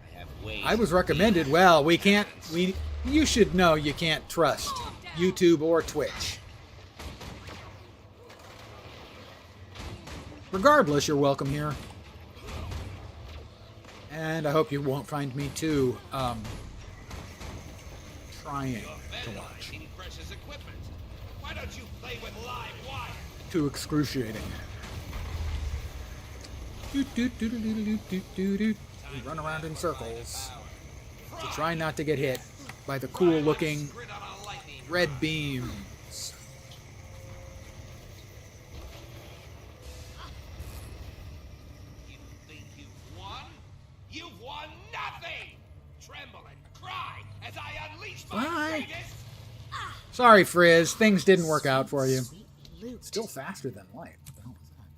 I have ways. I was recommended, well, you should know you can't trust YouTube or Twitch. Regardless, you're welcome here. And I hope you won't find me too, trying to watch. Precious equipment. Why don't you play with live wire? Too excruciating. We run around in circles to try not to get hit by the cool looking red beams. You think you've won? You've won nothing! Tremble and cry as I unleash my greatest. Sorry, Frizz. Things didn't work out for you. Still faster than light. What the hell was that?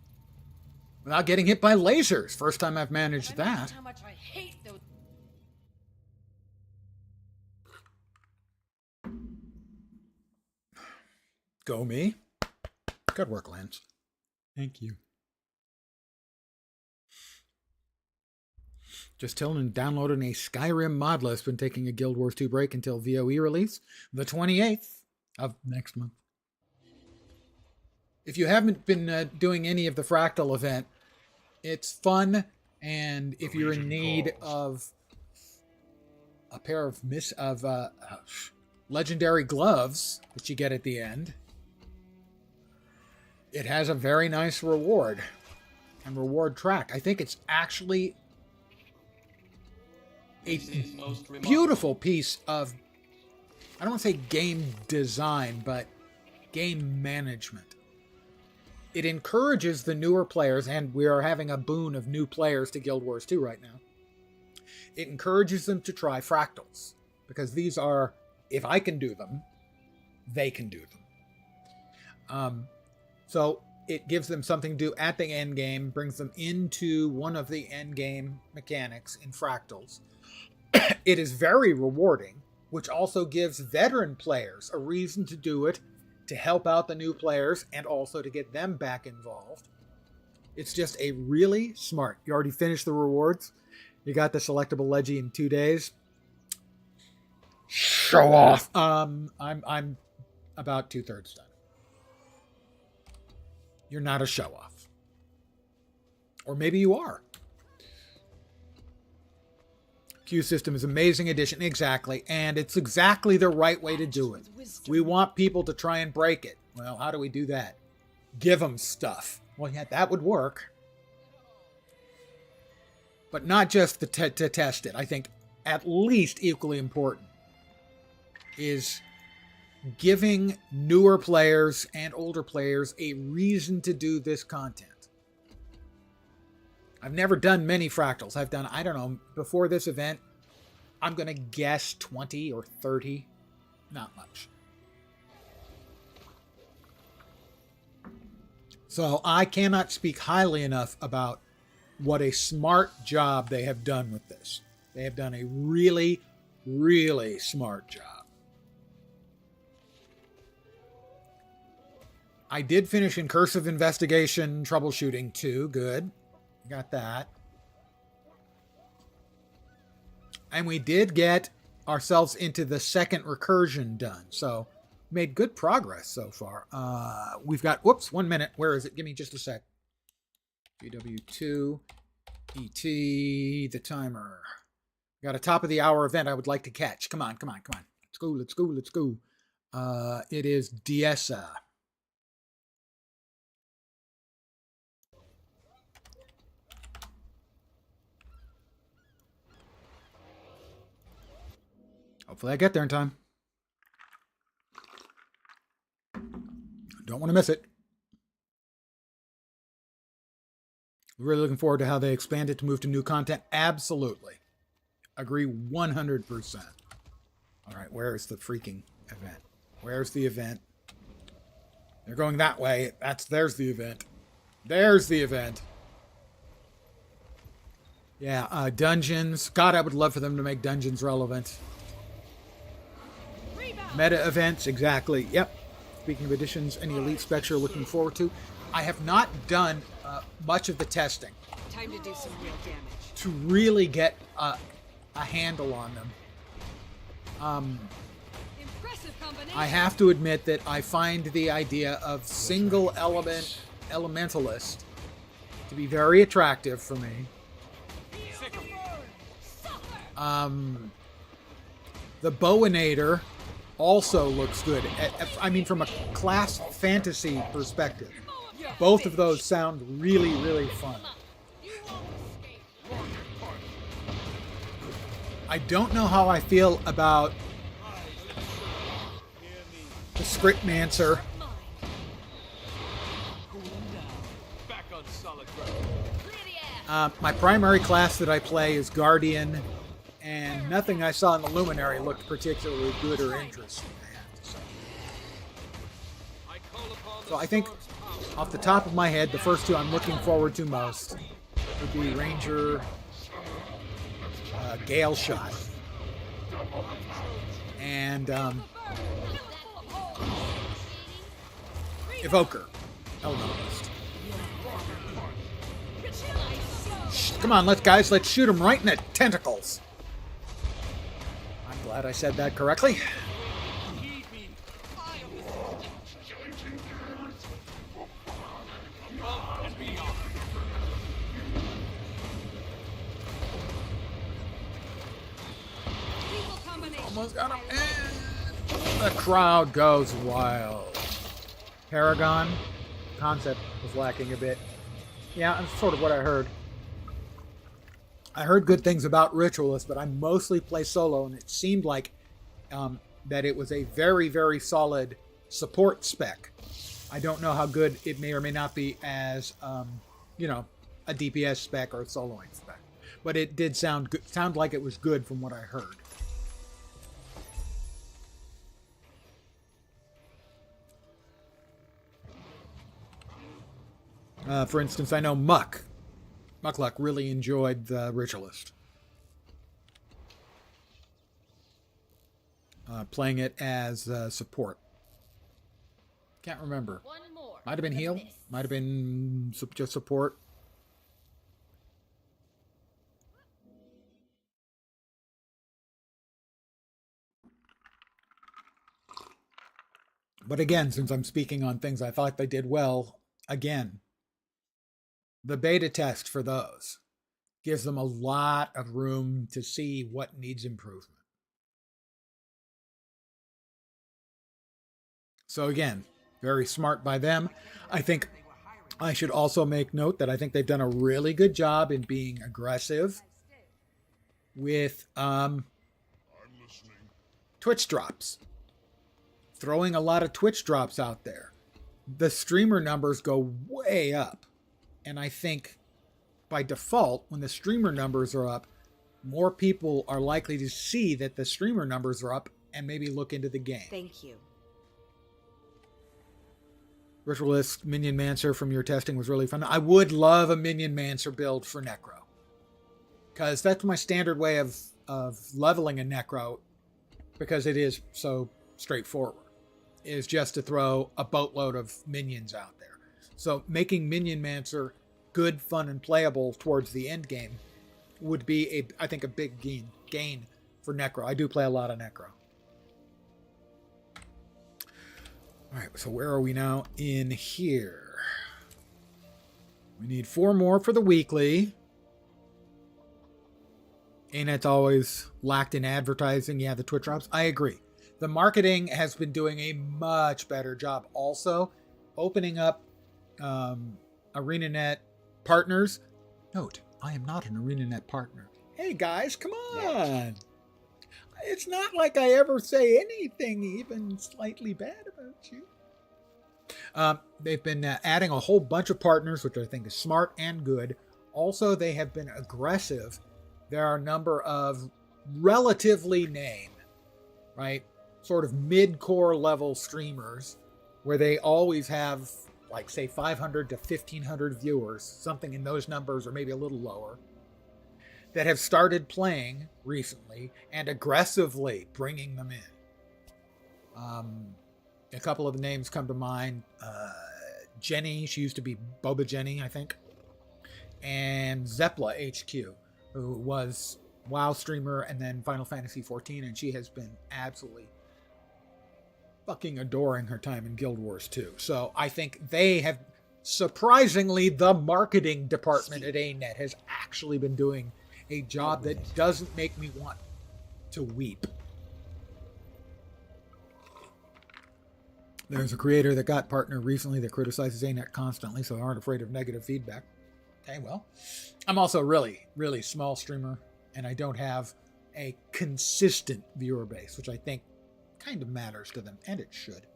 Without getting hit by lasers. First time I've managed that. How much I hate those. Go me. Good work, Lance. Thank you. Just telling and downloading a Skyrim mod list when taking a Guild Wars 2 break until VOE release, the 28th of next month. If you haven't been doing any of the Fractal event, it's fun, and if you're in need of a pair of legendary gloves that you get at the end, it has a very nice reward and reward track. I think it's actually a beautiful piece of, I don't want to say game design, but game management. It encourages the newer players, and we are having a boon of new players to Guild Wars 2 right now. It encourages them to try fractals, because these are, if I can do them, they can do them. So it gives them something to do at the end game, brings them into one of the end game mechanics in fractals. It is very rewarding, which also gives veteran players a reason to do it, to help out the new players, and also to get them back involved. It's just a really smart. You already finished the rewards. You got the selectable Leggy in 2 days. Show off. I'm about 2/3 done. You're not a show off. Or maybe you are. Q system is an amazing addition, exactly, and it's exactly the right way to do it. We want people to try and break it. Well, how do we do that? Give them stuff. Well, yeah, that would work. But not just to test it. I think at least equally important is giving newer players and older players a reason to do this content. I've never done many fractals. I've done, I don't know, before this event, I'm going to guess 20 or 30. Not much. So I cannot speak highly enough about what a smart job they have done with this. They have done a really, really smart job. I did finish Incursive Investigation Troubleshooting too. Good. Got that. And we did get ourselves into the second recursion done. So, made good progress so far. We've got, whoops, 1 minute. Where is it? Give me just a sec. GW2, ET, the timer. Got a top of the hour event I would like to catch. Come on, come on, come on. Let's go, let's go, let's go. It is Diessa. Hopefully I get there in time. Don't want to miss it. Really looking forward to how they expand it to move to new content. Absolutely. Agree 100%. All right, where's the freaking event? Where's the event? They're going that way. There's the event. There's the event. Yeah, dungeons. God, I would love for them to make dungeons relevant. Meta events, exactly. Yep. Speaking of additions, any elite specs you're looking forward to? I have not done much of the testing. Time to do some real damage. To really get a handle on them. I have to admit that I find the idea of single element elementalist to be very attractive for me. The Bowinator also looks good. I mean, from a class fantasy perspective. Both of those sound really, really fun. I don't know how I feel about the Scriptmancer. My primary class that I play is Guardian, and nothing I saw in the Luminary looked particularly good or interesting, I have to say. So I think, off the top of my head, the first two I'm looking forward to most would be Ranger, Gale Shot, and Evoker, Elementalist. Come on, let's shoot him right in the tentacles. I'm glad I said that correctly. Almost got him. And the crowd goes wild. Paragon concept was lacking a bit. Yeah, that's sort of what I heard. I heard good things about Ritualist, but I mostly play solo, and it seemed like that it was a very, very solid support spec. I don't know how good it may or may not be as, a DPS spec or a soloing spec, but it did sound good, sound like it was good from what I heard. For instance, I know Muckluck really enjoyed the Ritualist. Playing it as support. Can't remember. Might have been heal. Might have been just support. But again, since I'm speaking on things I thought they did well, again, the beta test for those gives them a lot of room to see what needs improvement. So again, very smart by them. I think I should also make note that I think they've done a really good job in being aggressive with Twitch drops. Throwing a lot of Twitch drops out there. The streamer numbers go way up. And I think by default, when the streamer numbers are up, more people are likely to see that the streamer numbers are up and maybe look into the game. Thank you. Ritualist Minion Mancer from your testing was really fun. I would love a Minion Mancer build for Necro. Because that's my standard way of leveling a Necro. Because it is so straightforward. is just to throw a boatload of minions out there. So making Minion Mancer good, fun, and playable towards the end game would be, I think, a big gain for Necro. I do play a lot of Necro. All right, so where are we now? In here. We need 4 more for the weekly. Ain't always lacked in advertising. Yeah, the Twitch drops. I agree. The marketing has been doing a much better job. Also, opening up ArenaNet partners. Note, I am not an ArenaNet partner. Hey guys, come on. It's not like I ever say anything even slightly bad about you. They've been adding a whole bunch of partners, which I think is smart and good. Also, they have been aggressive. There are a number of relatively named, right, sort of mid-core level streamers where they always have, like, say, 500 to 1,500 viewers, something in those numbers or maybe a little lower, that have started playing recently and aggressively bringing them in. A couple of the names come to mind. Jenny, she used to be Boba Jenny, I think, and Zepla HQ, who was WoW streamer and then Final Fantasy XIV, and she has been absolutely fucking adoring her time in Guild Wars 2. So I think they have, surprisingly, the marketing department at ANET has actually been doing a job that doesn't make me want to weep. There's a creator that got partnered recently that criticizes ANET constantly, so they aren't afraid of negative feedback. Okay, well, I'm also a really, really small streamer, and I don't have a consistent viewer base, which I think kind of matters to them, and it should.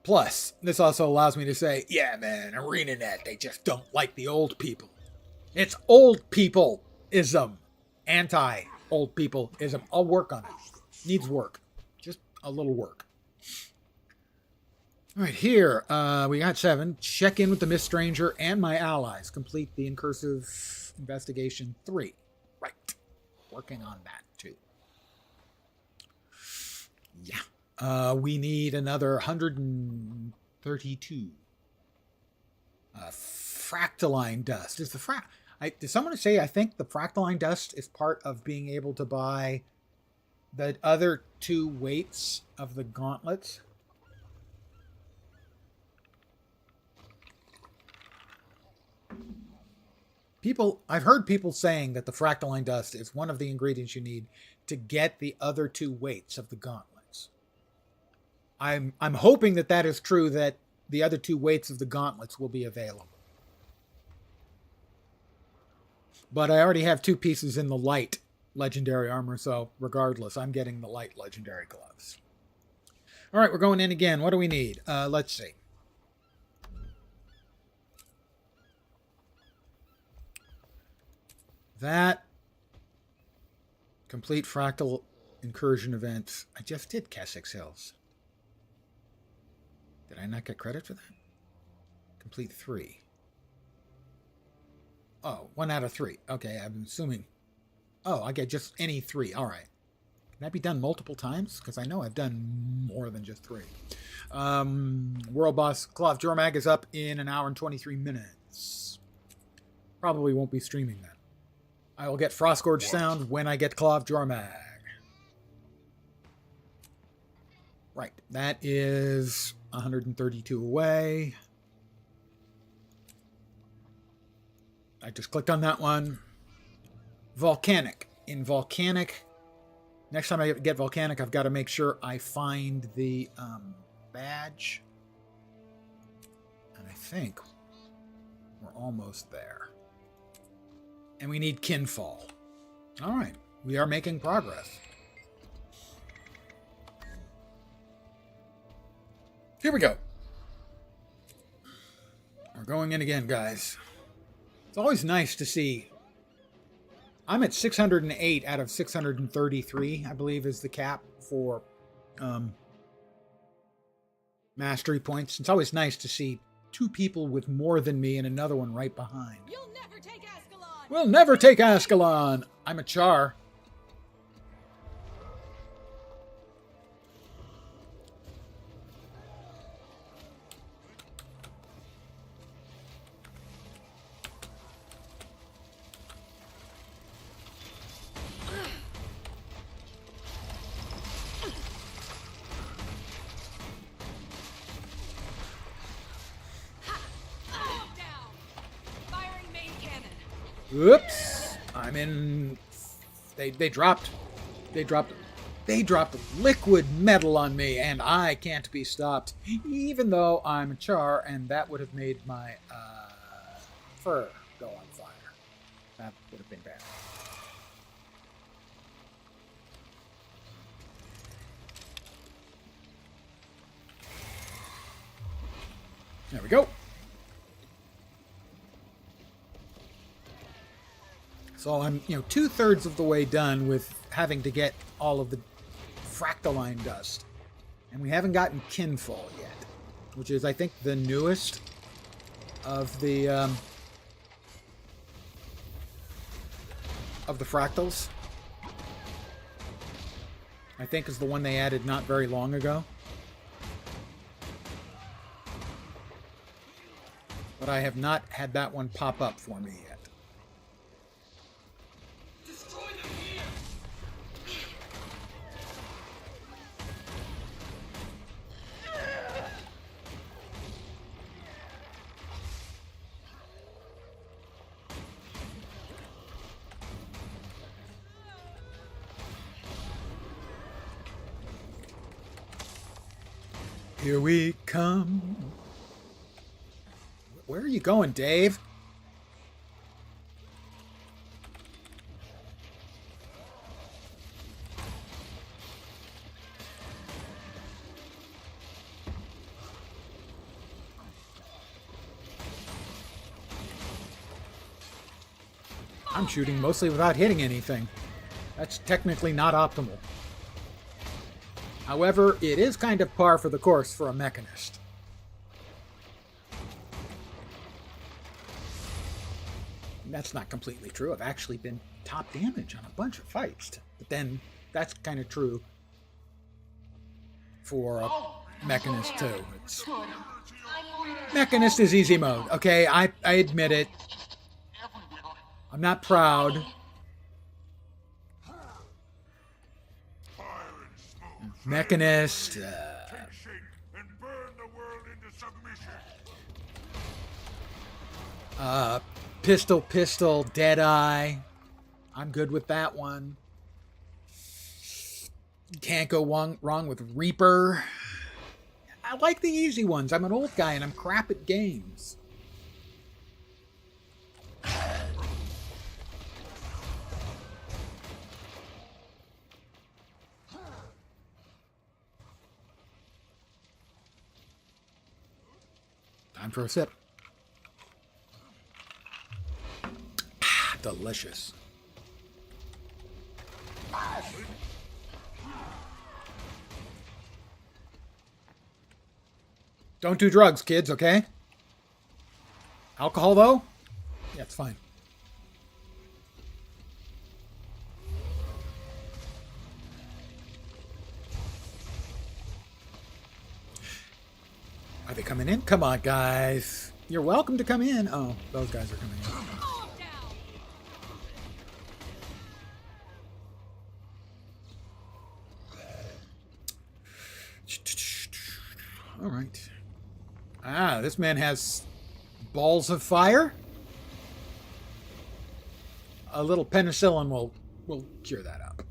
Plus, this also allows me to say, yeah, man, ArenaNet, they just don't like the old people. It's old people-ism. Anti-old people-ism. I'll work on it. Needs work. Just a little work. All right, here, we got 7. Check in with the Mist Stranger and my allies. Complete the incursive investigation 3. Right. Working on that, too. Yeah. We need another 132. Fractaline dust. Is the did someone say I think the Fractaline dust is part of being able to buy the other 2 weights of the gauntlets? I've heard people saying that the Fractaline dust is one of the ingredients you need to get the other 2 weights of the gauntlets. I'm hoping that that is true, that the other 2 weights of the gauntlets will be available. But I already have 2 pieces in the light legendary armor, so regardless, I'm getting the light legendary gloves. All right, we're going in again. What do we need? Let's see. That complete fractal incursion events. I just did Kessex Hills. Did I not get credit for that? Complete 3. Oh, 1 out of 3. Okay, I'm assuming. Oh, I get just any 3. All right. Can that be done multiple times? Because I know I've done more than just 3. World Boss Claw of Jormag is up in 1 hour and 23 minutes. Probably won't be streaming then. I will get Frostgorge sound when I get Claw of Jormag. Right, that is 132 away. I just clicked on that one. Volcanic. In Volcanic, next time I get Volcanic, I've got to make sure I find the badge. And I think we're almost there. And we need Kinfall. All right, we are making progress. Here we go. We're going in again, guys. It's always nice to see. I'm at 608 out of 633, I believe, is the cap for mastery points. It's always nice to see 2 people with more than me and another one right behind. You'll never take Ascalon! We'll never take Ascalon! I'm a Char. Oops. I'm in... They dropped liquid metal on me, and I can't be stopped, even though I'm a char, and that would have made my fur go on fire. That would have been bad. There we go. So I'm, 2/3 of the way done with having to get all of the Fractaline dust. And we haven't gotten Kinfall yet, which is, I think, the newest of the Fractals. I think is the one they added not very long ago. But I have not had that one pop up for me yet. Here we come. Where are you going, Dave? I'm shooting mostly without hitting anything. That's technically not optimal. However, it is kind of par for the course for a mechanist. That's not completely true. I've actually been top damage on a bunch of fights. But then, that's kind of true for a mechanist, too. Mechanist is easy mode, okay? I admit it. I'm not proud. Mechanist. Take shape and burn the world into submission. Pistol, Deadeye. I'm good with that one. Can't go wrong with Reaper. I like the easy ones. I'm an old guy and I'm crap at games. Time for a sip. Delicious. Don't do drugs, kids, okay? Alcohol, though? Yeah, it's fine. Are they coming in? Come on, guys. You're welcome to come in. Oh, those guys are coming in. All right. Ah, this man has balls of fire. A little penicillin will cure that up.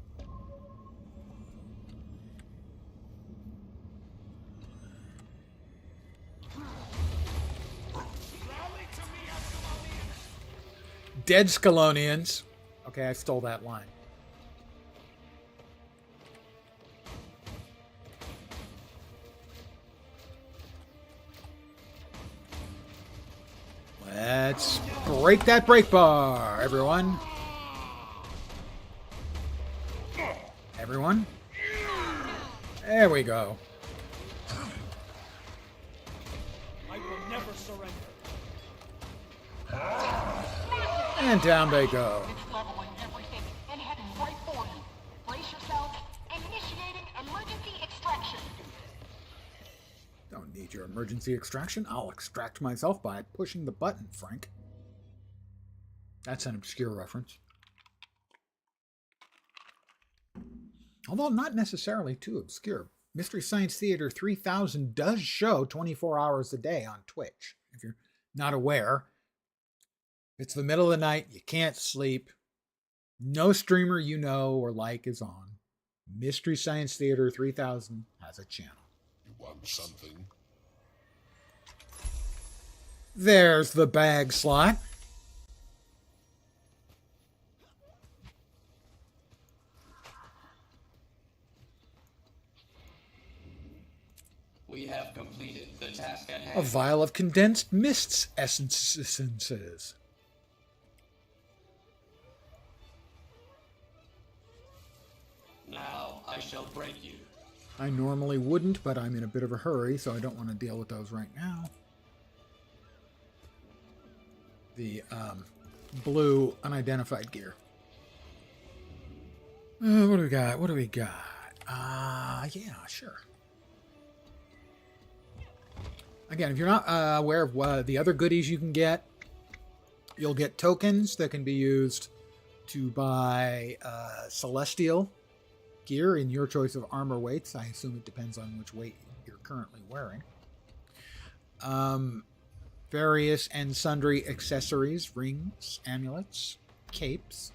Dead Scalonians. Okay, I stole that line. Let's break that break bar, everyone. Everyone. There we go. I will never surrender. And down they go. It's leveling everything and heading right for you. Brace yourselves. Initiating emergency extraction. Don't need your emergency extraction. I'll extract myself by pushing the button, Frank. That's an obscure reference. Although not necessarily too obscure. Mystery Science Theater 3000 does show 24 hours a day on Twitch. If you're not aware, It's the middle of the night. You can't sleep. No streamer you know or like is on. Mystery Science Theater 3000 has a channel. You want something? There's the bag slot. We have completed the task at A hand. vial of condensed mists essences. Now I shall break you. I normally wouldn't, but I'm in a bit of a hurry, so I don't want to deal with those right now. The blue unidentified gear. What do we got? What do we got? Yeah, sure. Again, if you're not aware of what the other goodies you can get, you'll get tokens that can be used to buy celestial gear in your choice of armor weights. I assume it depends on which weight you're currently wearing. Various and sundry accessories, rings, amulets, capes,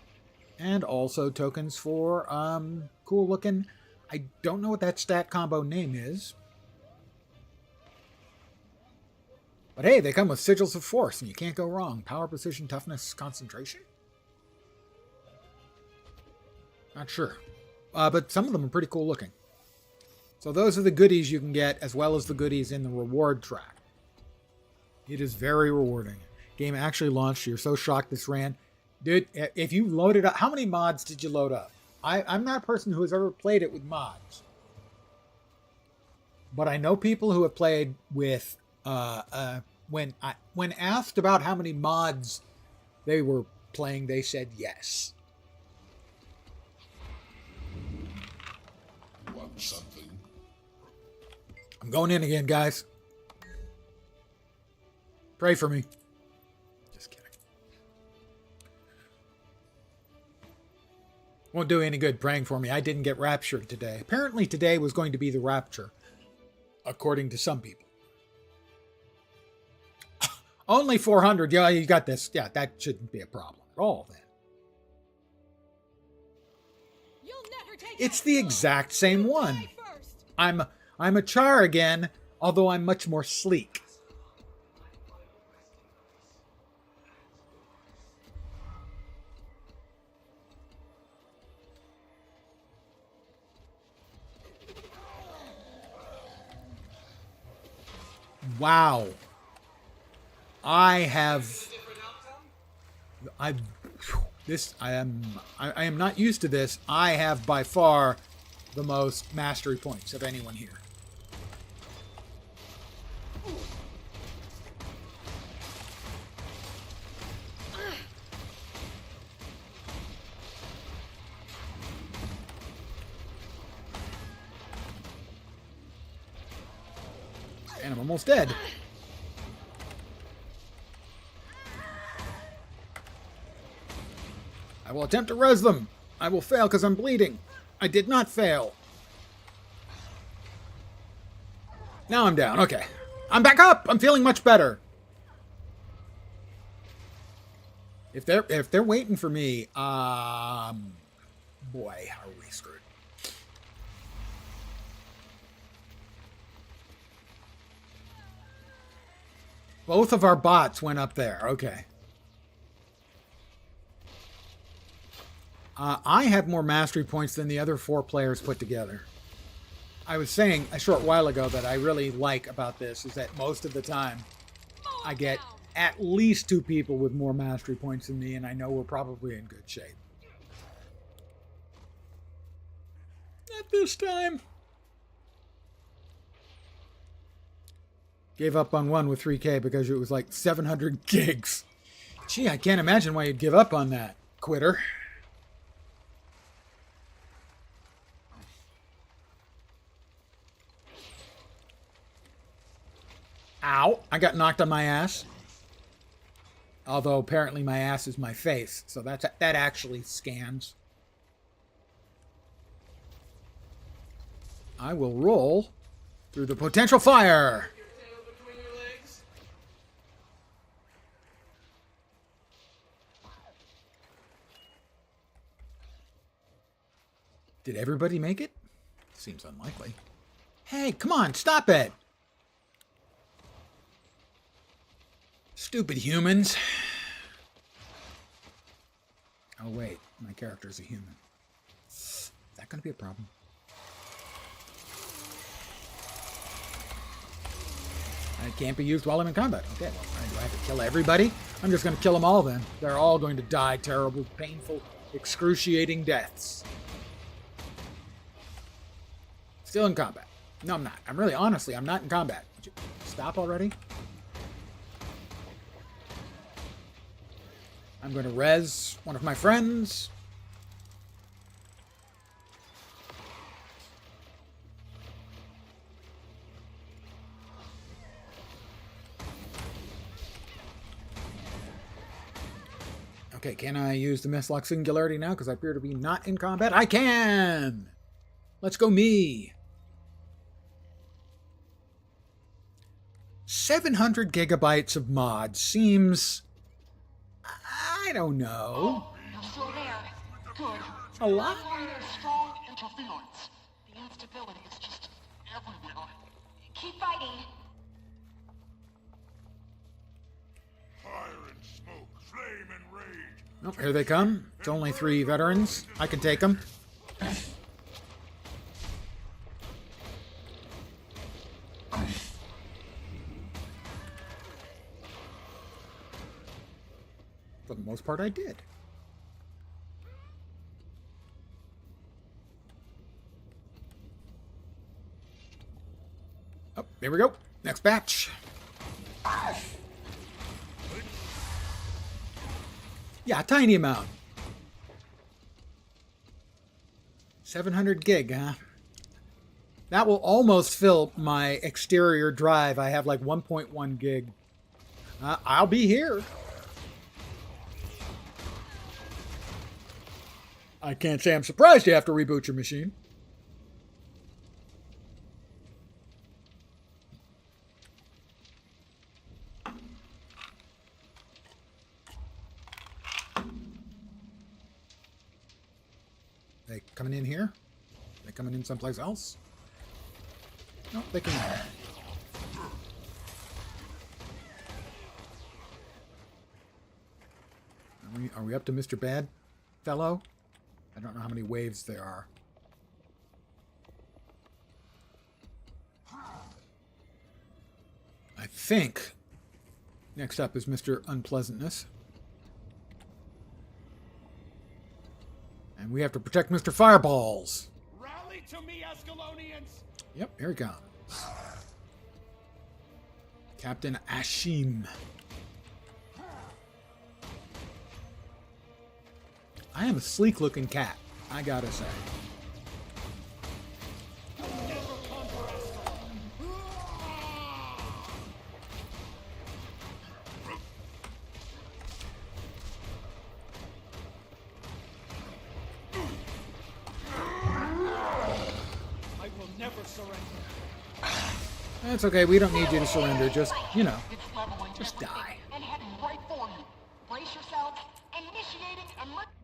and also tokens for cool looking. I don't know what that stat combo name is. But hey, they come with sigils of force, and you can't go wrong. Power, precision, toughness, concentration? Not sure. But some of them are pretty cool looking. So those are the goodies you can get, as well as the goodies in the reward track. It is very rewarding. Game actually launched. You're so shocked this ran. Dude, if you loaded up... How many mods did you load up? I'm not a person who has ever played it with mods. But I know people who have played with... when asked about how many mods they were playing, they said yes. Want something? I'm going in again, guys. Pray for me. Just kidding. Won't do any good praying for me. I didn't get raptured today. Apparently today was going to be the rapture, according to some people. Only 400. Yeah, you got this. Yeah, that shouldn't be a problem at all then. It's the exact same one. I'm a Char again, although I'm much more sleek. Wow. I am not used to this. I have by far the most mastery points of anyone here. And I'm almost dead. I will attempt to res them. I will fail because I'm bleeding. I did not fail. Now I'm down. Okay. I'm back up. I'm feeling much better. If they're waiting for me, boy, are we screwed. Both of our bots went up there. Okay. I have more mastery points than the other 4 players put together. I was saying a short while ago that I really like about this is that most of the time I get at least 2 people with more mastery points than me, and I know we're probably in good shape. Not this time. Gave up on one with 3K because it was like 700 gigs. Gee, I can't imagine why you'd give up on that, quitter. Ow, I got knocked on my ass. Although apparently my ass is my face, so that actually scans. I will roll through the potential fire. Did everybody make it? Seems unlikely. Hey, come on, stop it! Stupid humans. Oh wait, my character's a human. Is that going to be a problem? It can't be used while I'm in combat. Okay, well, do I have to kill everybody? I'm just going to kill them all then. They're all going to die terrible, painful, excruciating deaths. Still in combat. No, I'm not. I'm really, honestly, I'm not in combat. Would you stop already? I'm going to res one of my friends. Okay, can I use the Mistlock Singularity now? Because I appear to be not in combat. I can! Let's go me! 700 gigabytes of mods seems... I don't know. You're still there. Good. A lot? There's strong interference. The instability is just everywhere. Keep fighting. Fire and smoke, flame and rage. Oh, here they come. It's only 3 veterans. I can take them. For the most part, I did. Oh, here we go. Next batch. Yeah, a tiny amount. 700 gig, huh? That will almost fill my exterior drive. I have like 1.1 gig. I'll be here. I can't say I'm surprised you have to reboot your machine. They coming in here? They coming in someplace else? No, they came in. Are we up to Mr. Bad Fellow? I don't know how many waves there are. I think next up is Mr. Unpleasantness. And we have to protect Mr. Fireballs. Rally to me, Ascalonians! Yep, here he comes. Captain Ashim. I am a sleek-looking cat, I gotta say. I will never surrender. That's okay, we don't need you to surrender, just, you know, just die. And heading right for you. Brace yourselves. Initiating emergency.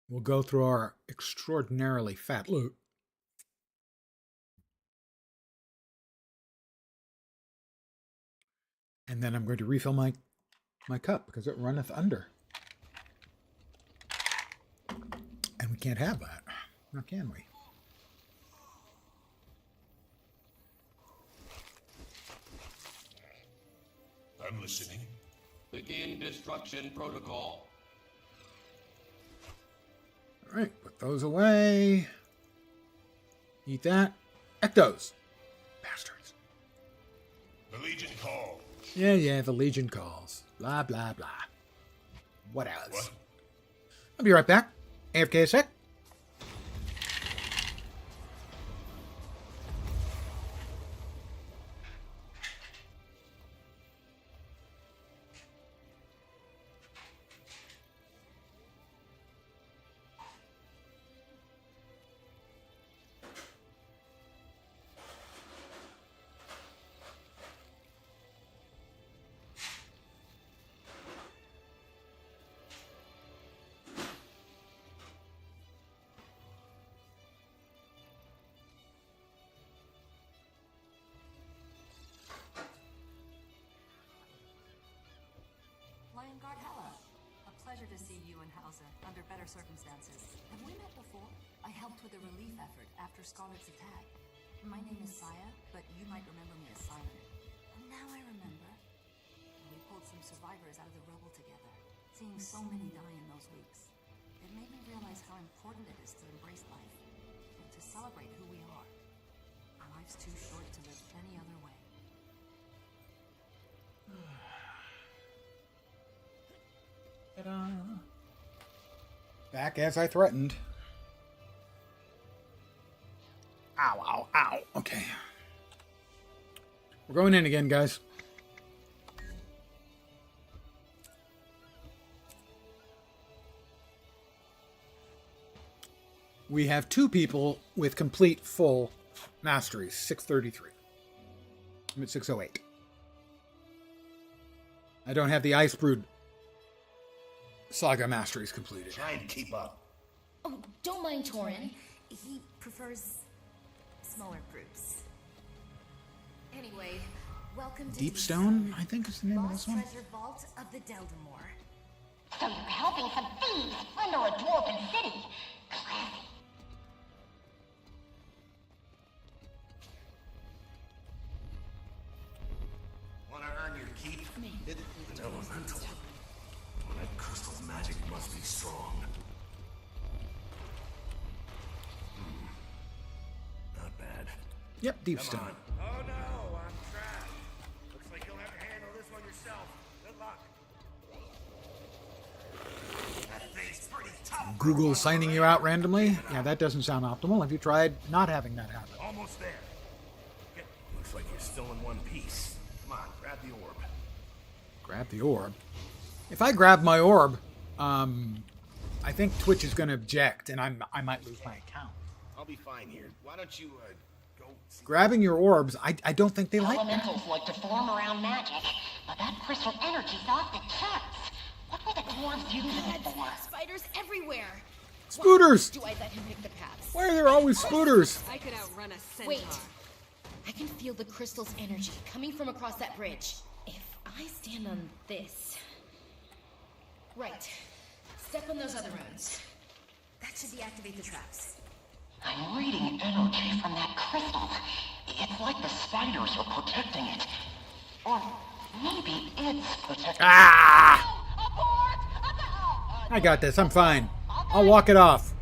We'll go through our extraordinarily fat loot. And then I'm going to refill my cup because it runneth under. And we can't have that. Now can we? I'm listening. Begin destruction protocol. All right, put those away. Eat that. Ectos. Bastards. The Legion calls. Yeah, the Legion calls. Blah, blah, blah. What else? What? I'll be right back. AFK a sec. Guard Hella. A pleasure to see you and Hausa under better circumstances. Have we met before? I helped with a relief effort after Scarlet's attack. My name is Saya, but you might remember me as Simon. Now I remember. We pulled some survivors out of the rubble together. Seeing so many die in those weeks, it made me realize how important it is to embrace life and to celebrate who we are. Life's too short to live any other way. Ta-da. Back as I threatened. Ow, ow, ow. Okay. We're going in again, guys. We have 2 people with complete full masteries. 633. I'm at 608. I don't have the Ice Brood Saga masteries completed. Try and keep up. Oh, don't mind Torin. He prefers smaller groups. Anyway, welcome to Deepstone, I think is the name of this one. Lost Treasure Vault of the Deldemore. So you're helping some thieves plunder a dwarven city. Classy. Want to earn your keep? It's elemental. Well, that crystal's magic must be strong. Not bad. Yep, Deepstone. Oh no, I'm trapped. Looks like you'll have to handle this one yourself. Good luck. That thing's pretty tough. Google signing you out randomly? Yeah, that doesn't sound optimal. Have you tried not having that happen? Almost there. Looks like you're still in one piece. Come on, grab the orb. Grab the orb. If I grab my orb, I think Twitch is going to object, and I might lose my account. I'll be fine here. Why don't you go see? Grabbing your orbs, I don't think they like that. Elementals like to form around magic, but that crystal energy's off the charts. What were the dwarves using it for? Spiders everywhere. Spooters! Do I let him pick the paths? Why are there always spooters? I could outrun a centaur. Wait. I can feel the crystal's energy coming from across that bridge. If I stand on this... Right. Step on those other runes. That should deactivate the traps. I'm reading energy from that crystal. It's like the spiders are protecting it. Or maybe it's protecting Ah! Abort! I got this. I'm fine. I'll walk it off.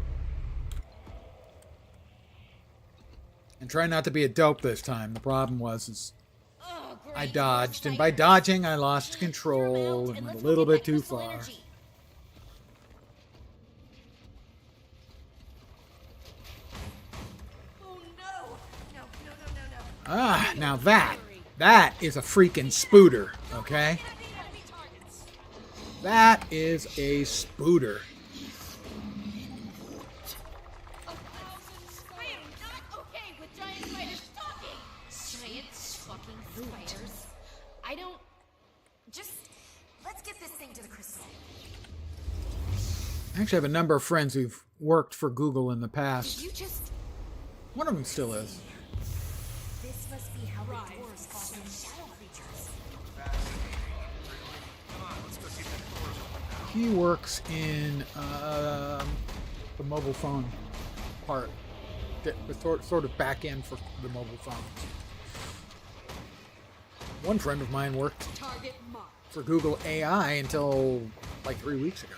And try not to be a dope this time. The problem was I dodged, and by dodging, I lost control and went a little bit too far. Oh no! No, no, no, no, no. Ah, now that is a freaking spooter, okay? That is a spooter. I am not okay with giant spiders stalking! Giant fucking spiders? I don't... Just... Let's get this thing to the crystal. I actually have a number of friends who've worked for Google in the Did past. you just... One of them still is. This must be how the dwarves fought those shadow creatures. He works in the mobile phone part. The sort of back end for the mobile phone. One friend of mine worked Target marked. for Google AI until like 3 weeks ago.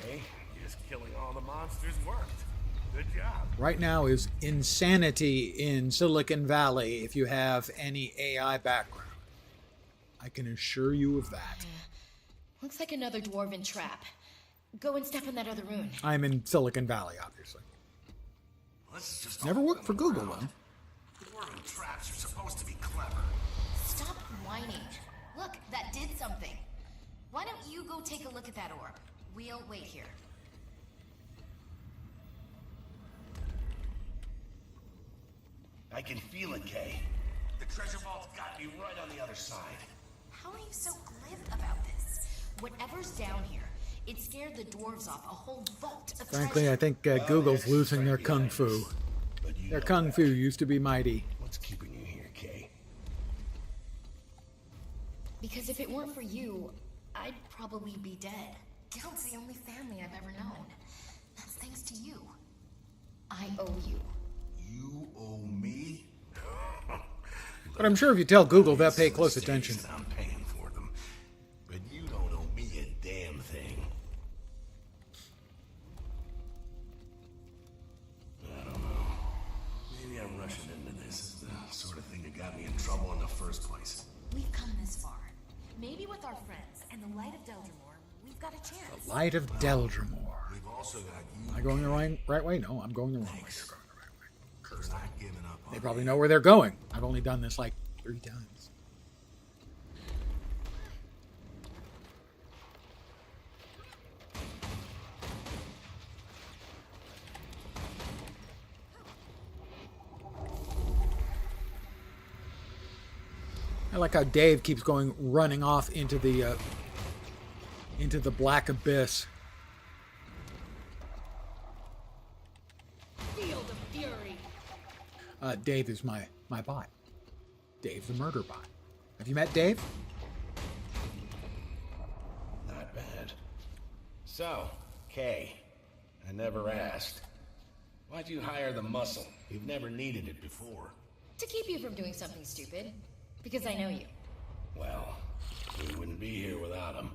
Hey, just killing all the monsters worked. Good job. Right now is insanity in Silicon Valley if you have any AI background. I can assure you of that. Looks like another dwarven trap. Go and step on that other rune. I'm in Silicon Valley, obviously. Let's just Never worked for Google, though. Dwarven traps are supposed to be clever. Stop whining. Look, that did something. Why don't you go take a look at that orb? We'll wait here. I can feel it, Kay. The treasure vault's got me right on the other side. How are you so glib about this? Whatever's down here, it scared the dwarves off a whole vault of Frankly, treasure. I think Google's losing their kung fu. Their kung fu used to be mighty. What's keeping you here, Kay? Because if it weren't for you, I'd probably be dead. Guild's the only family I've ever known. That's thanks to you. I owe you. You owe me? But I'm sure if you tell Google, they'll pay close attention. I'm paying for them. But you don't owe me a damn thing. I don't know. Maybe I'm rushing into this. It's the sort of thing that got me in trouble in the first place. We've come this far. Maybe with our friends and the light of Deldrimore, we've got a chance. The light of Deldrimore. We've also got you. Am I going the right way? No, I'm going the wrong way. You're going the right way. Cursed. Not giving up on They probably know where they're going. I've only done this like 3 times. I like how Dave keeps running off into the black abyss. Field of fury. Dave is my bot. Dave the murder bot. Have you met Dave? Not bad. So, Kay, I never asked. Why'd you hire the muscle? You've never needed it before. To keep you from doing something stupid. Because I know you. Well, we wouldn't be here without him.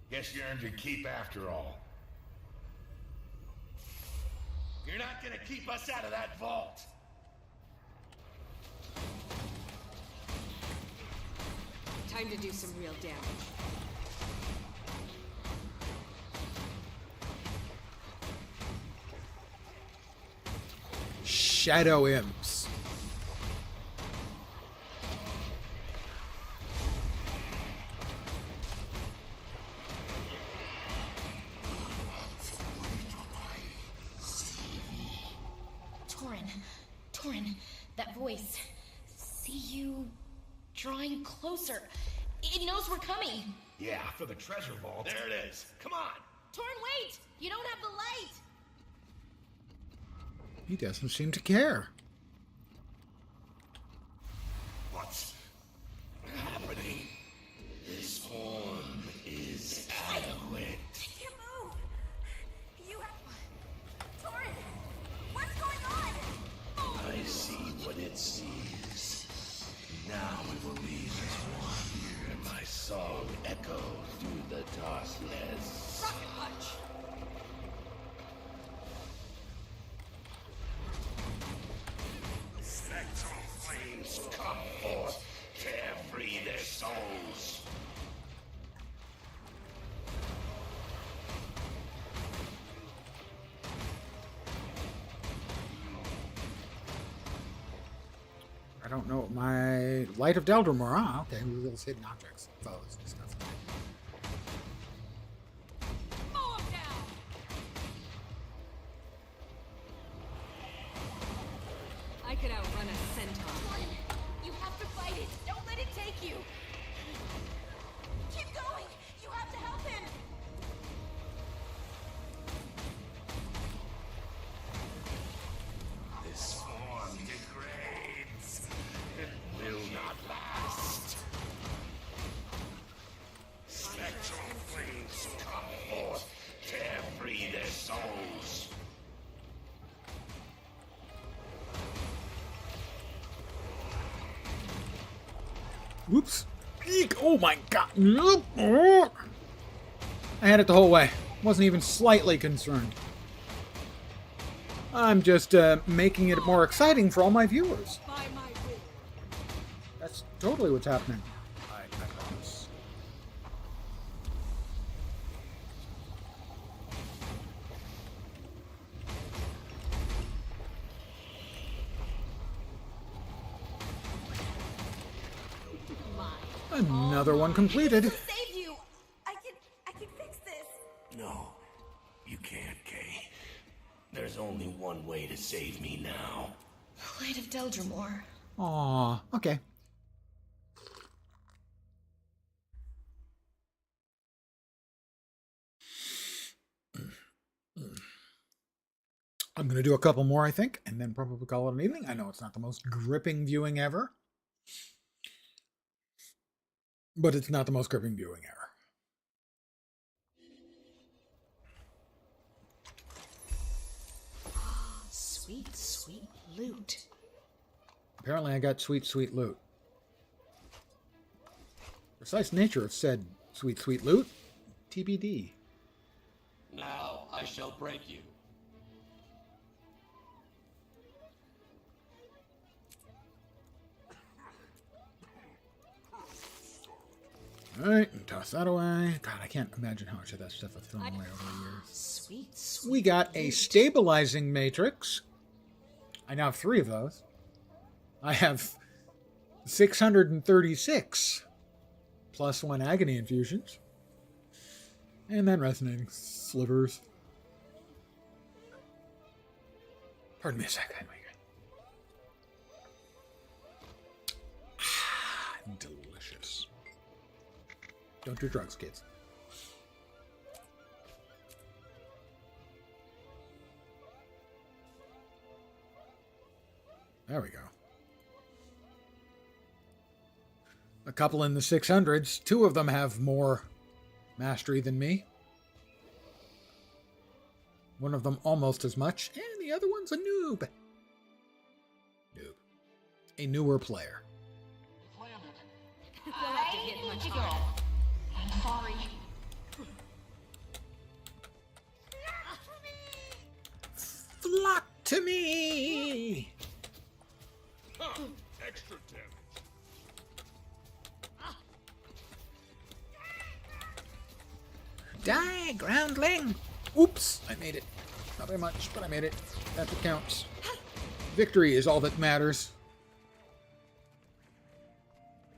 Guess you earned your keep after all. You're not gonna keep us out of that vault! Time to do some real damage. Shadow imps. Torin, that voice. See you drawing closer. It knows we're coming. Yeah, for the treasure vault. There it is. Come on! Torin, wait! You don't have the light! He doesn't seem to care. What's happening? This form is adequate. I can't move. You have... Torin! What's going on? I see what it sees. Now it will leave as one, and my song echoes through the darkness. Rocket punch! Spectral flames come forth, tear free their souls. I don't know. My light of Deldrimore. Ah, okay. Reveals hidden objects, foes, and stuff. Mow 'em down. I could outrun a centaur. You have to fight it. Don't let it take you. Keep going. You have to help him. This form degrades. It will not last. Spectral flames come forth, tear free their souls. Whoops. Eek. Oh my god. I had it the whole way. Wasn't even slightly concerned. I'm just making it more exciting for all my viewers. By my will. That's totally what's happening. I promise. Another one completed. Save you! I can fix this. No, you can't, Kay. There's only one way to save me now. Light of Deldrimore. Aw, okay. I'm going to do a couple more, I think, and then probably call it an evening. I know it's not the most gripping viewing ever. But it's not the most gripping viewing error. Sweet, sweet loot. Apparently I got sweet, sweet loot. Precise nature of said sweet, sweet loot, TBD. Now I shall break you. Alright, toss that away. God, I can't imagine how much of that stuff I've thrown away over the years. Sweet, sweet. We got a stabilizing matrix. I now have 3 of those. I have 636 plus 1 agony infusions. And then resonating slivers. Pardon me a second. Delicious. Don't do drugs, kids. There we go. A couple in the 600s. 2 of them have more mastery than me. One of them almost as much, and the other one's a noob. A newer player. We'll have to hit much harder. I'm sorry. Flock to me! Extra damage. Die, groundling! Oops, I made it. Not very much, but I made it. That's what counts. Victory is all that matters.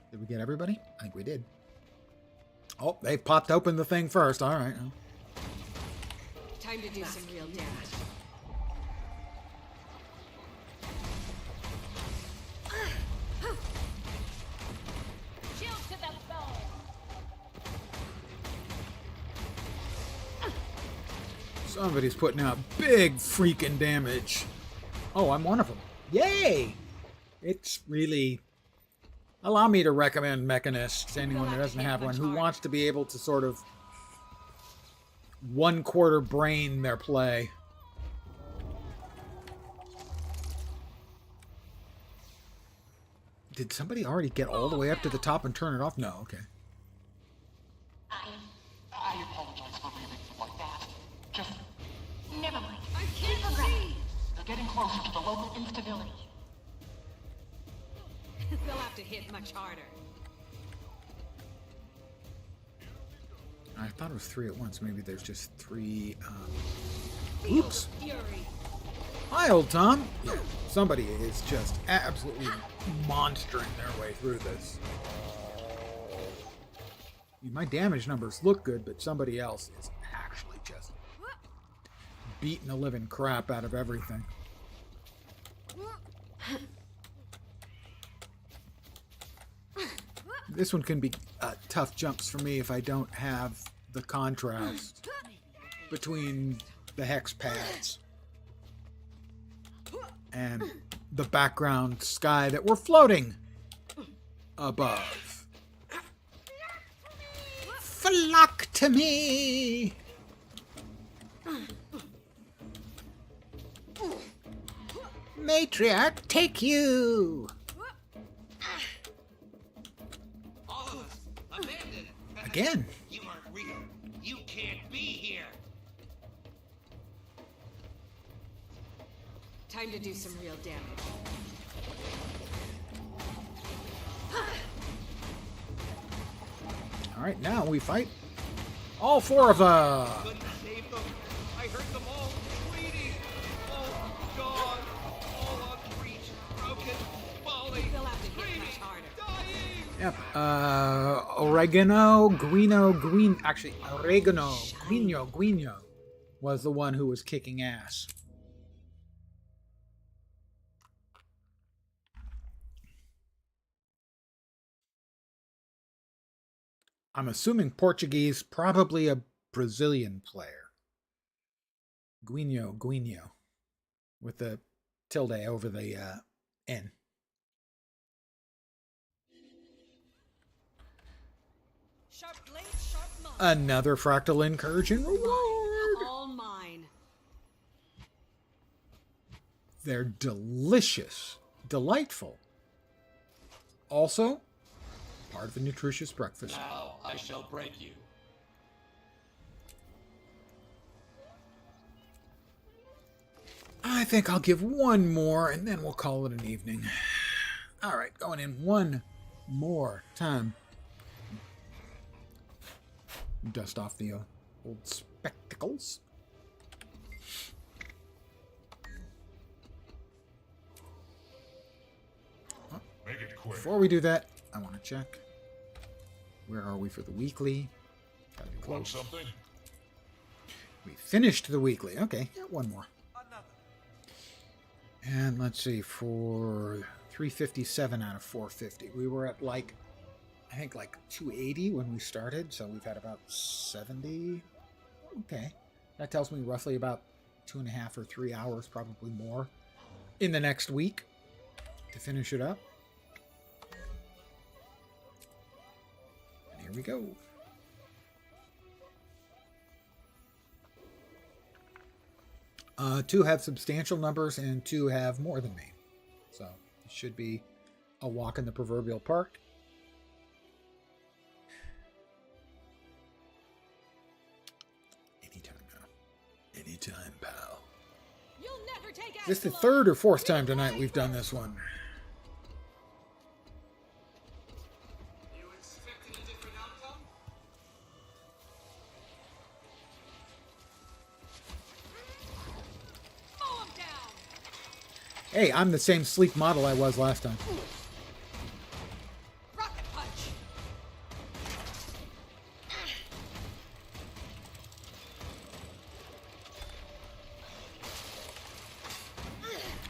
Did we get everybody? I think we did. Oh, they popped open the thing first. All right. Time to do some real damage. Chill to the bone. Somebody's putting out big freaking damage. Oh, I'm one of them. Yay! It's really... Allow me to recommend Mechanist to anyone who doesn't have one, who wants to be able to sort of 1/4 brain their play. Did somebody already get all the way up to the top and turn it off? No, okay. I apologize for leaving you like that. Just never mind. I can't see. They're getting closer to the local instability. They'll have to hit much harder. I thought it was 3 at once. Maybe there's just 3. Oops. Fury. Hi, old Tom. Yeah, somebody is just absolutely monstering their way through this. My damage numbers look good, but somebody else is actually just beating the living crap out of everything. This one can be tough jumps for me if I don't have the contrast between the hex pads and the background sky that we're floating above. Flock to me! Matriarch, take you! All of us abandoned. Again. You aren't real. You can't be here. Time to do some real damage. Alright, now we fight all 4 of them. Couldn't save them. I heard them all bleeding. All gone. All on breach. Broken. Falling. They'll have to hit much harder. Dying. Yep. Oregano, Guino, actually, Oregano, Guino was the one who was kicking ass. I'm assuming Portuguese, probably a Brazilian player. Guino, with the tilde over the N. Another fractal incursion reward. All mine. They're delicious. Delightful. Also, part of a nutritious breakfast. Now I shall break you. I think I'll give one more, and then we'll call it an evening. All right, going in one more time. Dust off the old spectacles. Make it quick. Before we do that, I want to check. Where are we for the weekly? Gotta be Want close. something? We finished the weekly. Okay, got one more. And let's see, for 357 out of 450. We were at like, I think like 280 when we started, so we've had about 70. Okay. That tells me roughly about 2.5 or 3 hours, probably more, in the next week to finish it up. And here we go. Two have substantial numbers and two have more than me. So it should be a walk in the proverbial park. Anytime now. Anytime, pal. You'll never take Is this the Ascalon. third or fourth time tonight we've done this one? You expecting a different outcome? Mow 'em down. Hey, I'm the same sleek model I was last time. Rocket punch.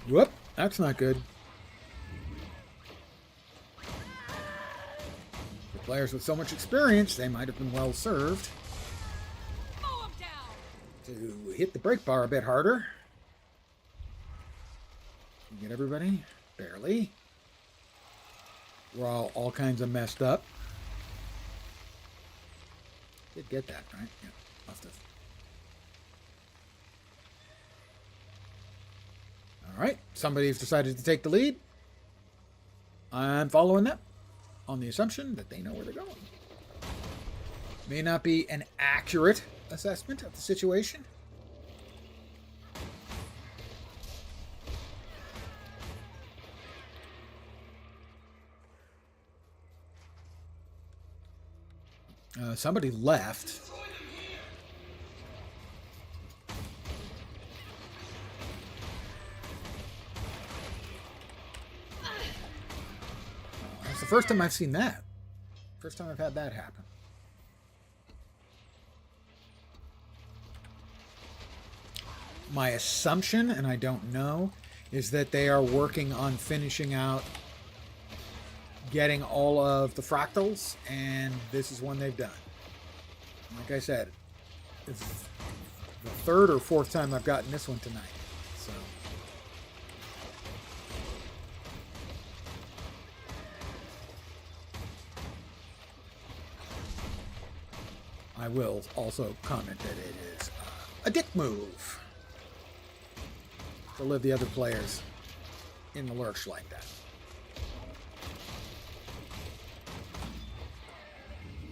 Whoop, that's not good. For players with so much experience, they might have been well served Mow 'em down. to hit the brake bar a bit harder. You get everybody? Barely. We're all kinds of messed up. Did get that, right? Yeah, must have. All right, somebody's decided to take the lead. I'm following them on the assumption that they know where they're going. May not be an accurate assessment of the situation. Somebody left. That's the first time I've seen that. First time I've had that happen. My assumption, and I don't know, is that they are working on finishing out getting all of the fractals, and this is one they've done. Like I said, it's the third or fourth time I've gotten this one tonight. So I will also comment that it is a dick move to leave the other players in the lurch like that.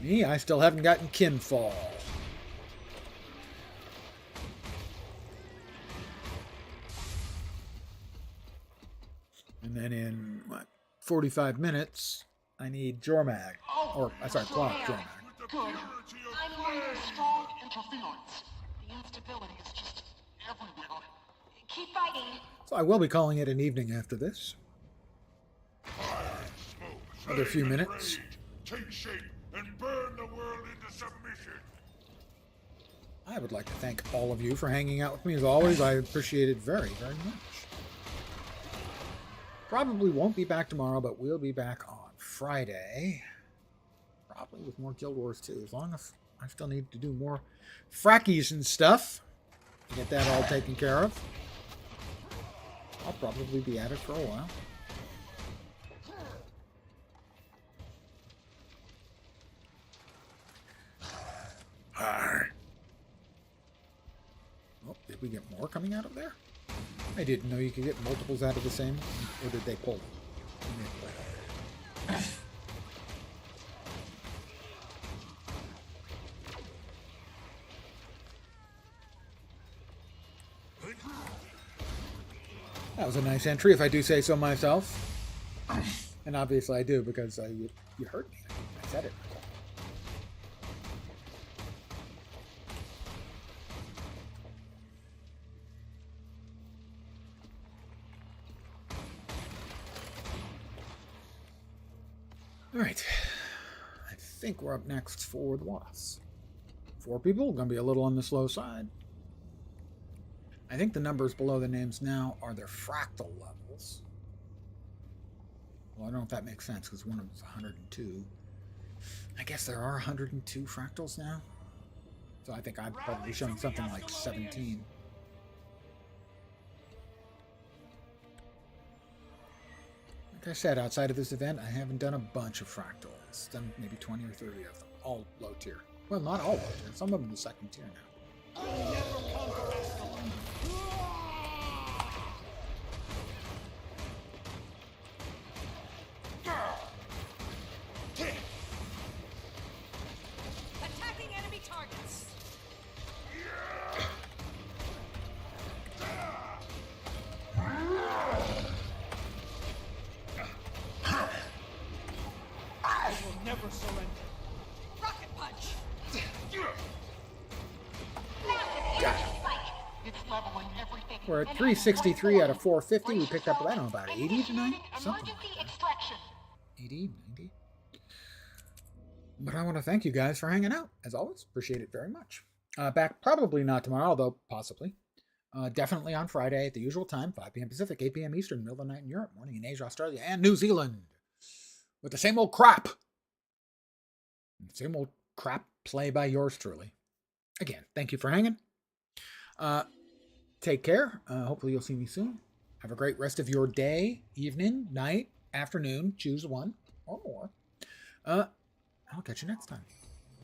Me, I still haven't gotten kinfall. And then in, what, 45 minutes, I need Jormag. Or, sorry, Clock Jormag. Good. I'm learning strong interference. The instability is just everywhere. Keep fighting. So I will be calling it an evening after this. Another few minutes. Take shape and burn the world into submission. I would like to thank all of you for hanging out with me as always. I appreciate it very, very much. Probably won't be back tomorrow, but we'll be back on Friday. Probably with more Guild Wars 2. As long as I still need to do more frackies and stuff. Get that all taken care of. I'll probably be at it for a while. Did we get more coming out of there? I didn't know you could get multiples out of the same, or did they pull them? That was a nice entry, if I do say so myself. And obviously I do, because you heard me. I said it. All right. I think we're up next for the boss. 4 people, gonna be a little on the slow side. I think the numbers below the names now are their fractal levels. Well, I don't know if that makes sense, because one of them's 102. I guess there are 102 fractals now. So I think I'd probably be showing something like 17. Like I said, outside of this event, I haven't done a bunch of fractals. Done maybe 20 or 30 of them, all low tier. Well, not all low tier. Some of them in the second tier now. Attacking enemy targets. I will never surrender. Rocket punch. We're at 363 out of 450. We picked up, I don't know, about 80 tonight? Something like that. 80, 90. But I want to thank you guys for hanging out. As always, appreciate it very much. Back probably not tomorrow, although possibly. Definitely on Friday at the usual time, 5 p.m. Pacific, 8 p.m. Eastern, middle of the night in Europe, morning in Asia, Australia, and New Zealand. With the same old crap. Same old crap play by yours truly. Again, thank you for hanging. Take care. Hopefully you'll see me soon. Have a great rest of your day, evening, night, afternoon. Choose one or more. I'll catch you next time.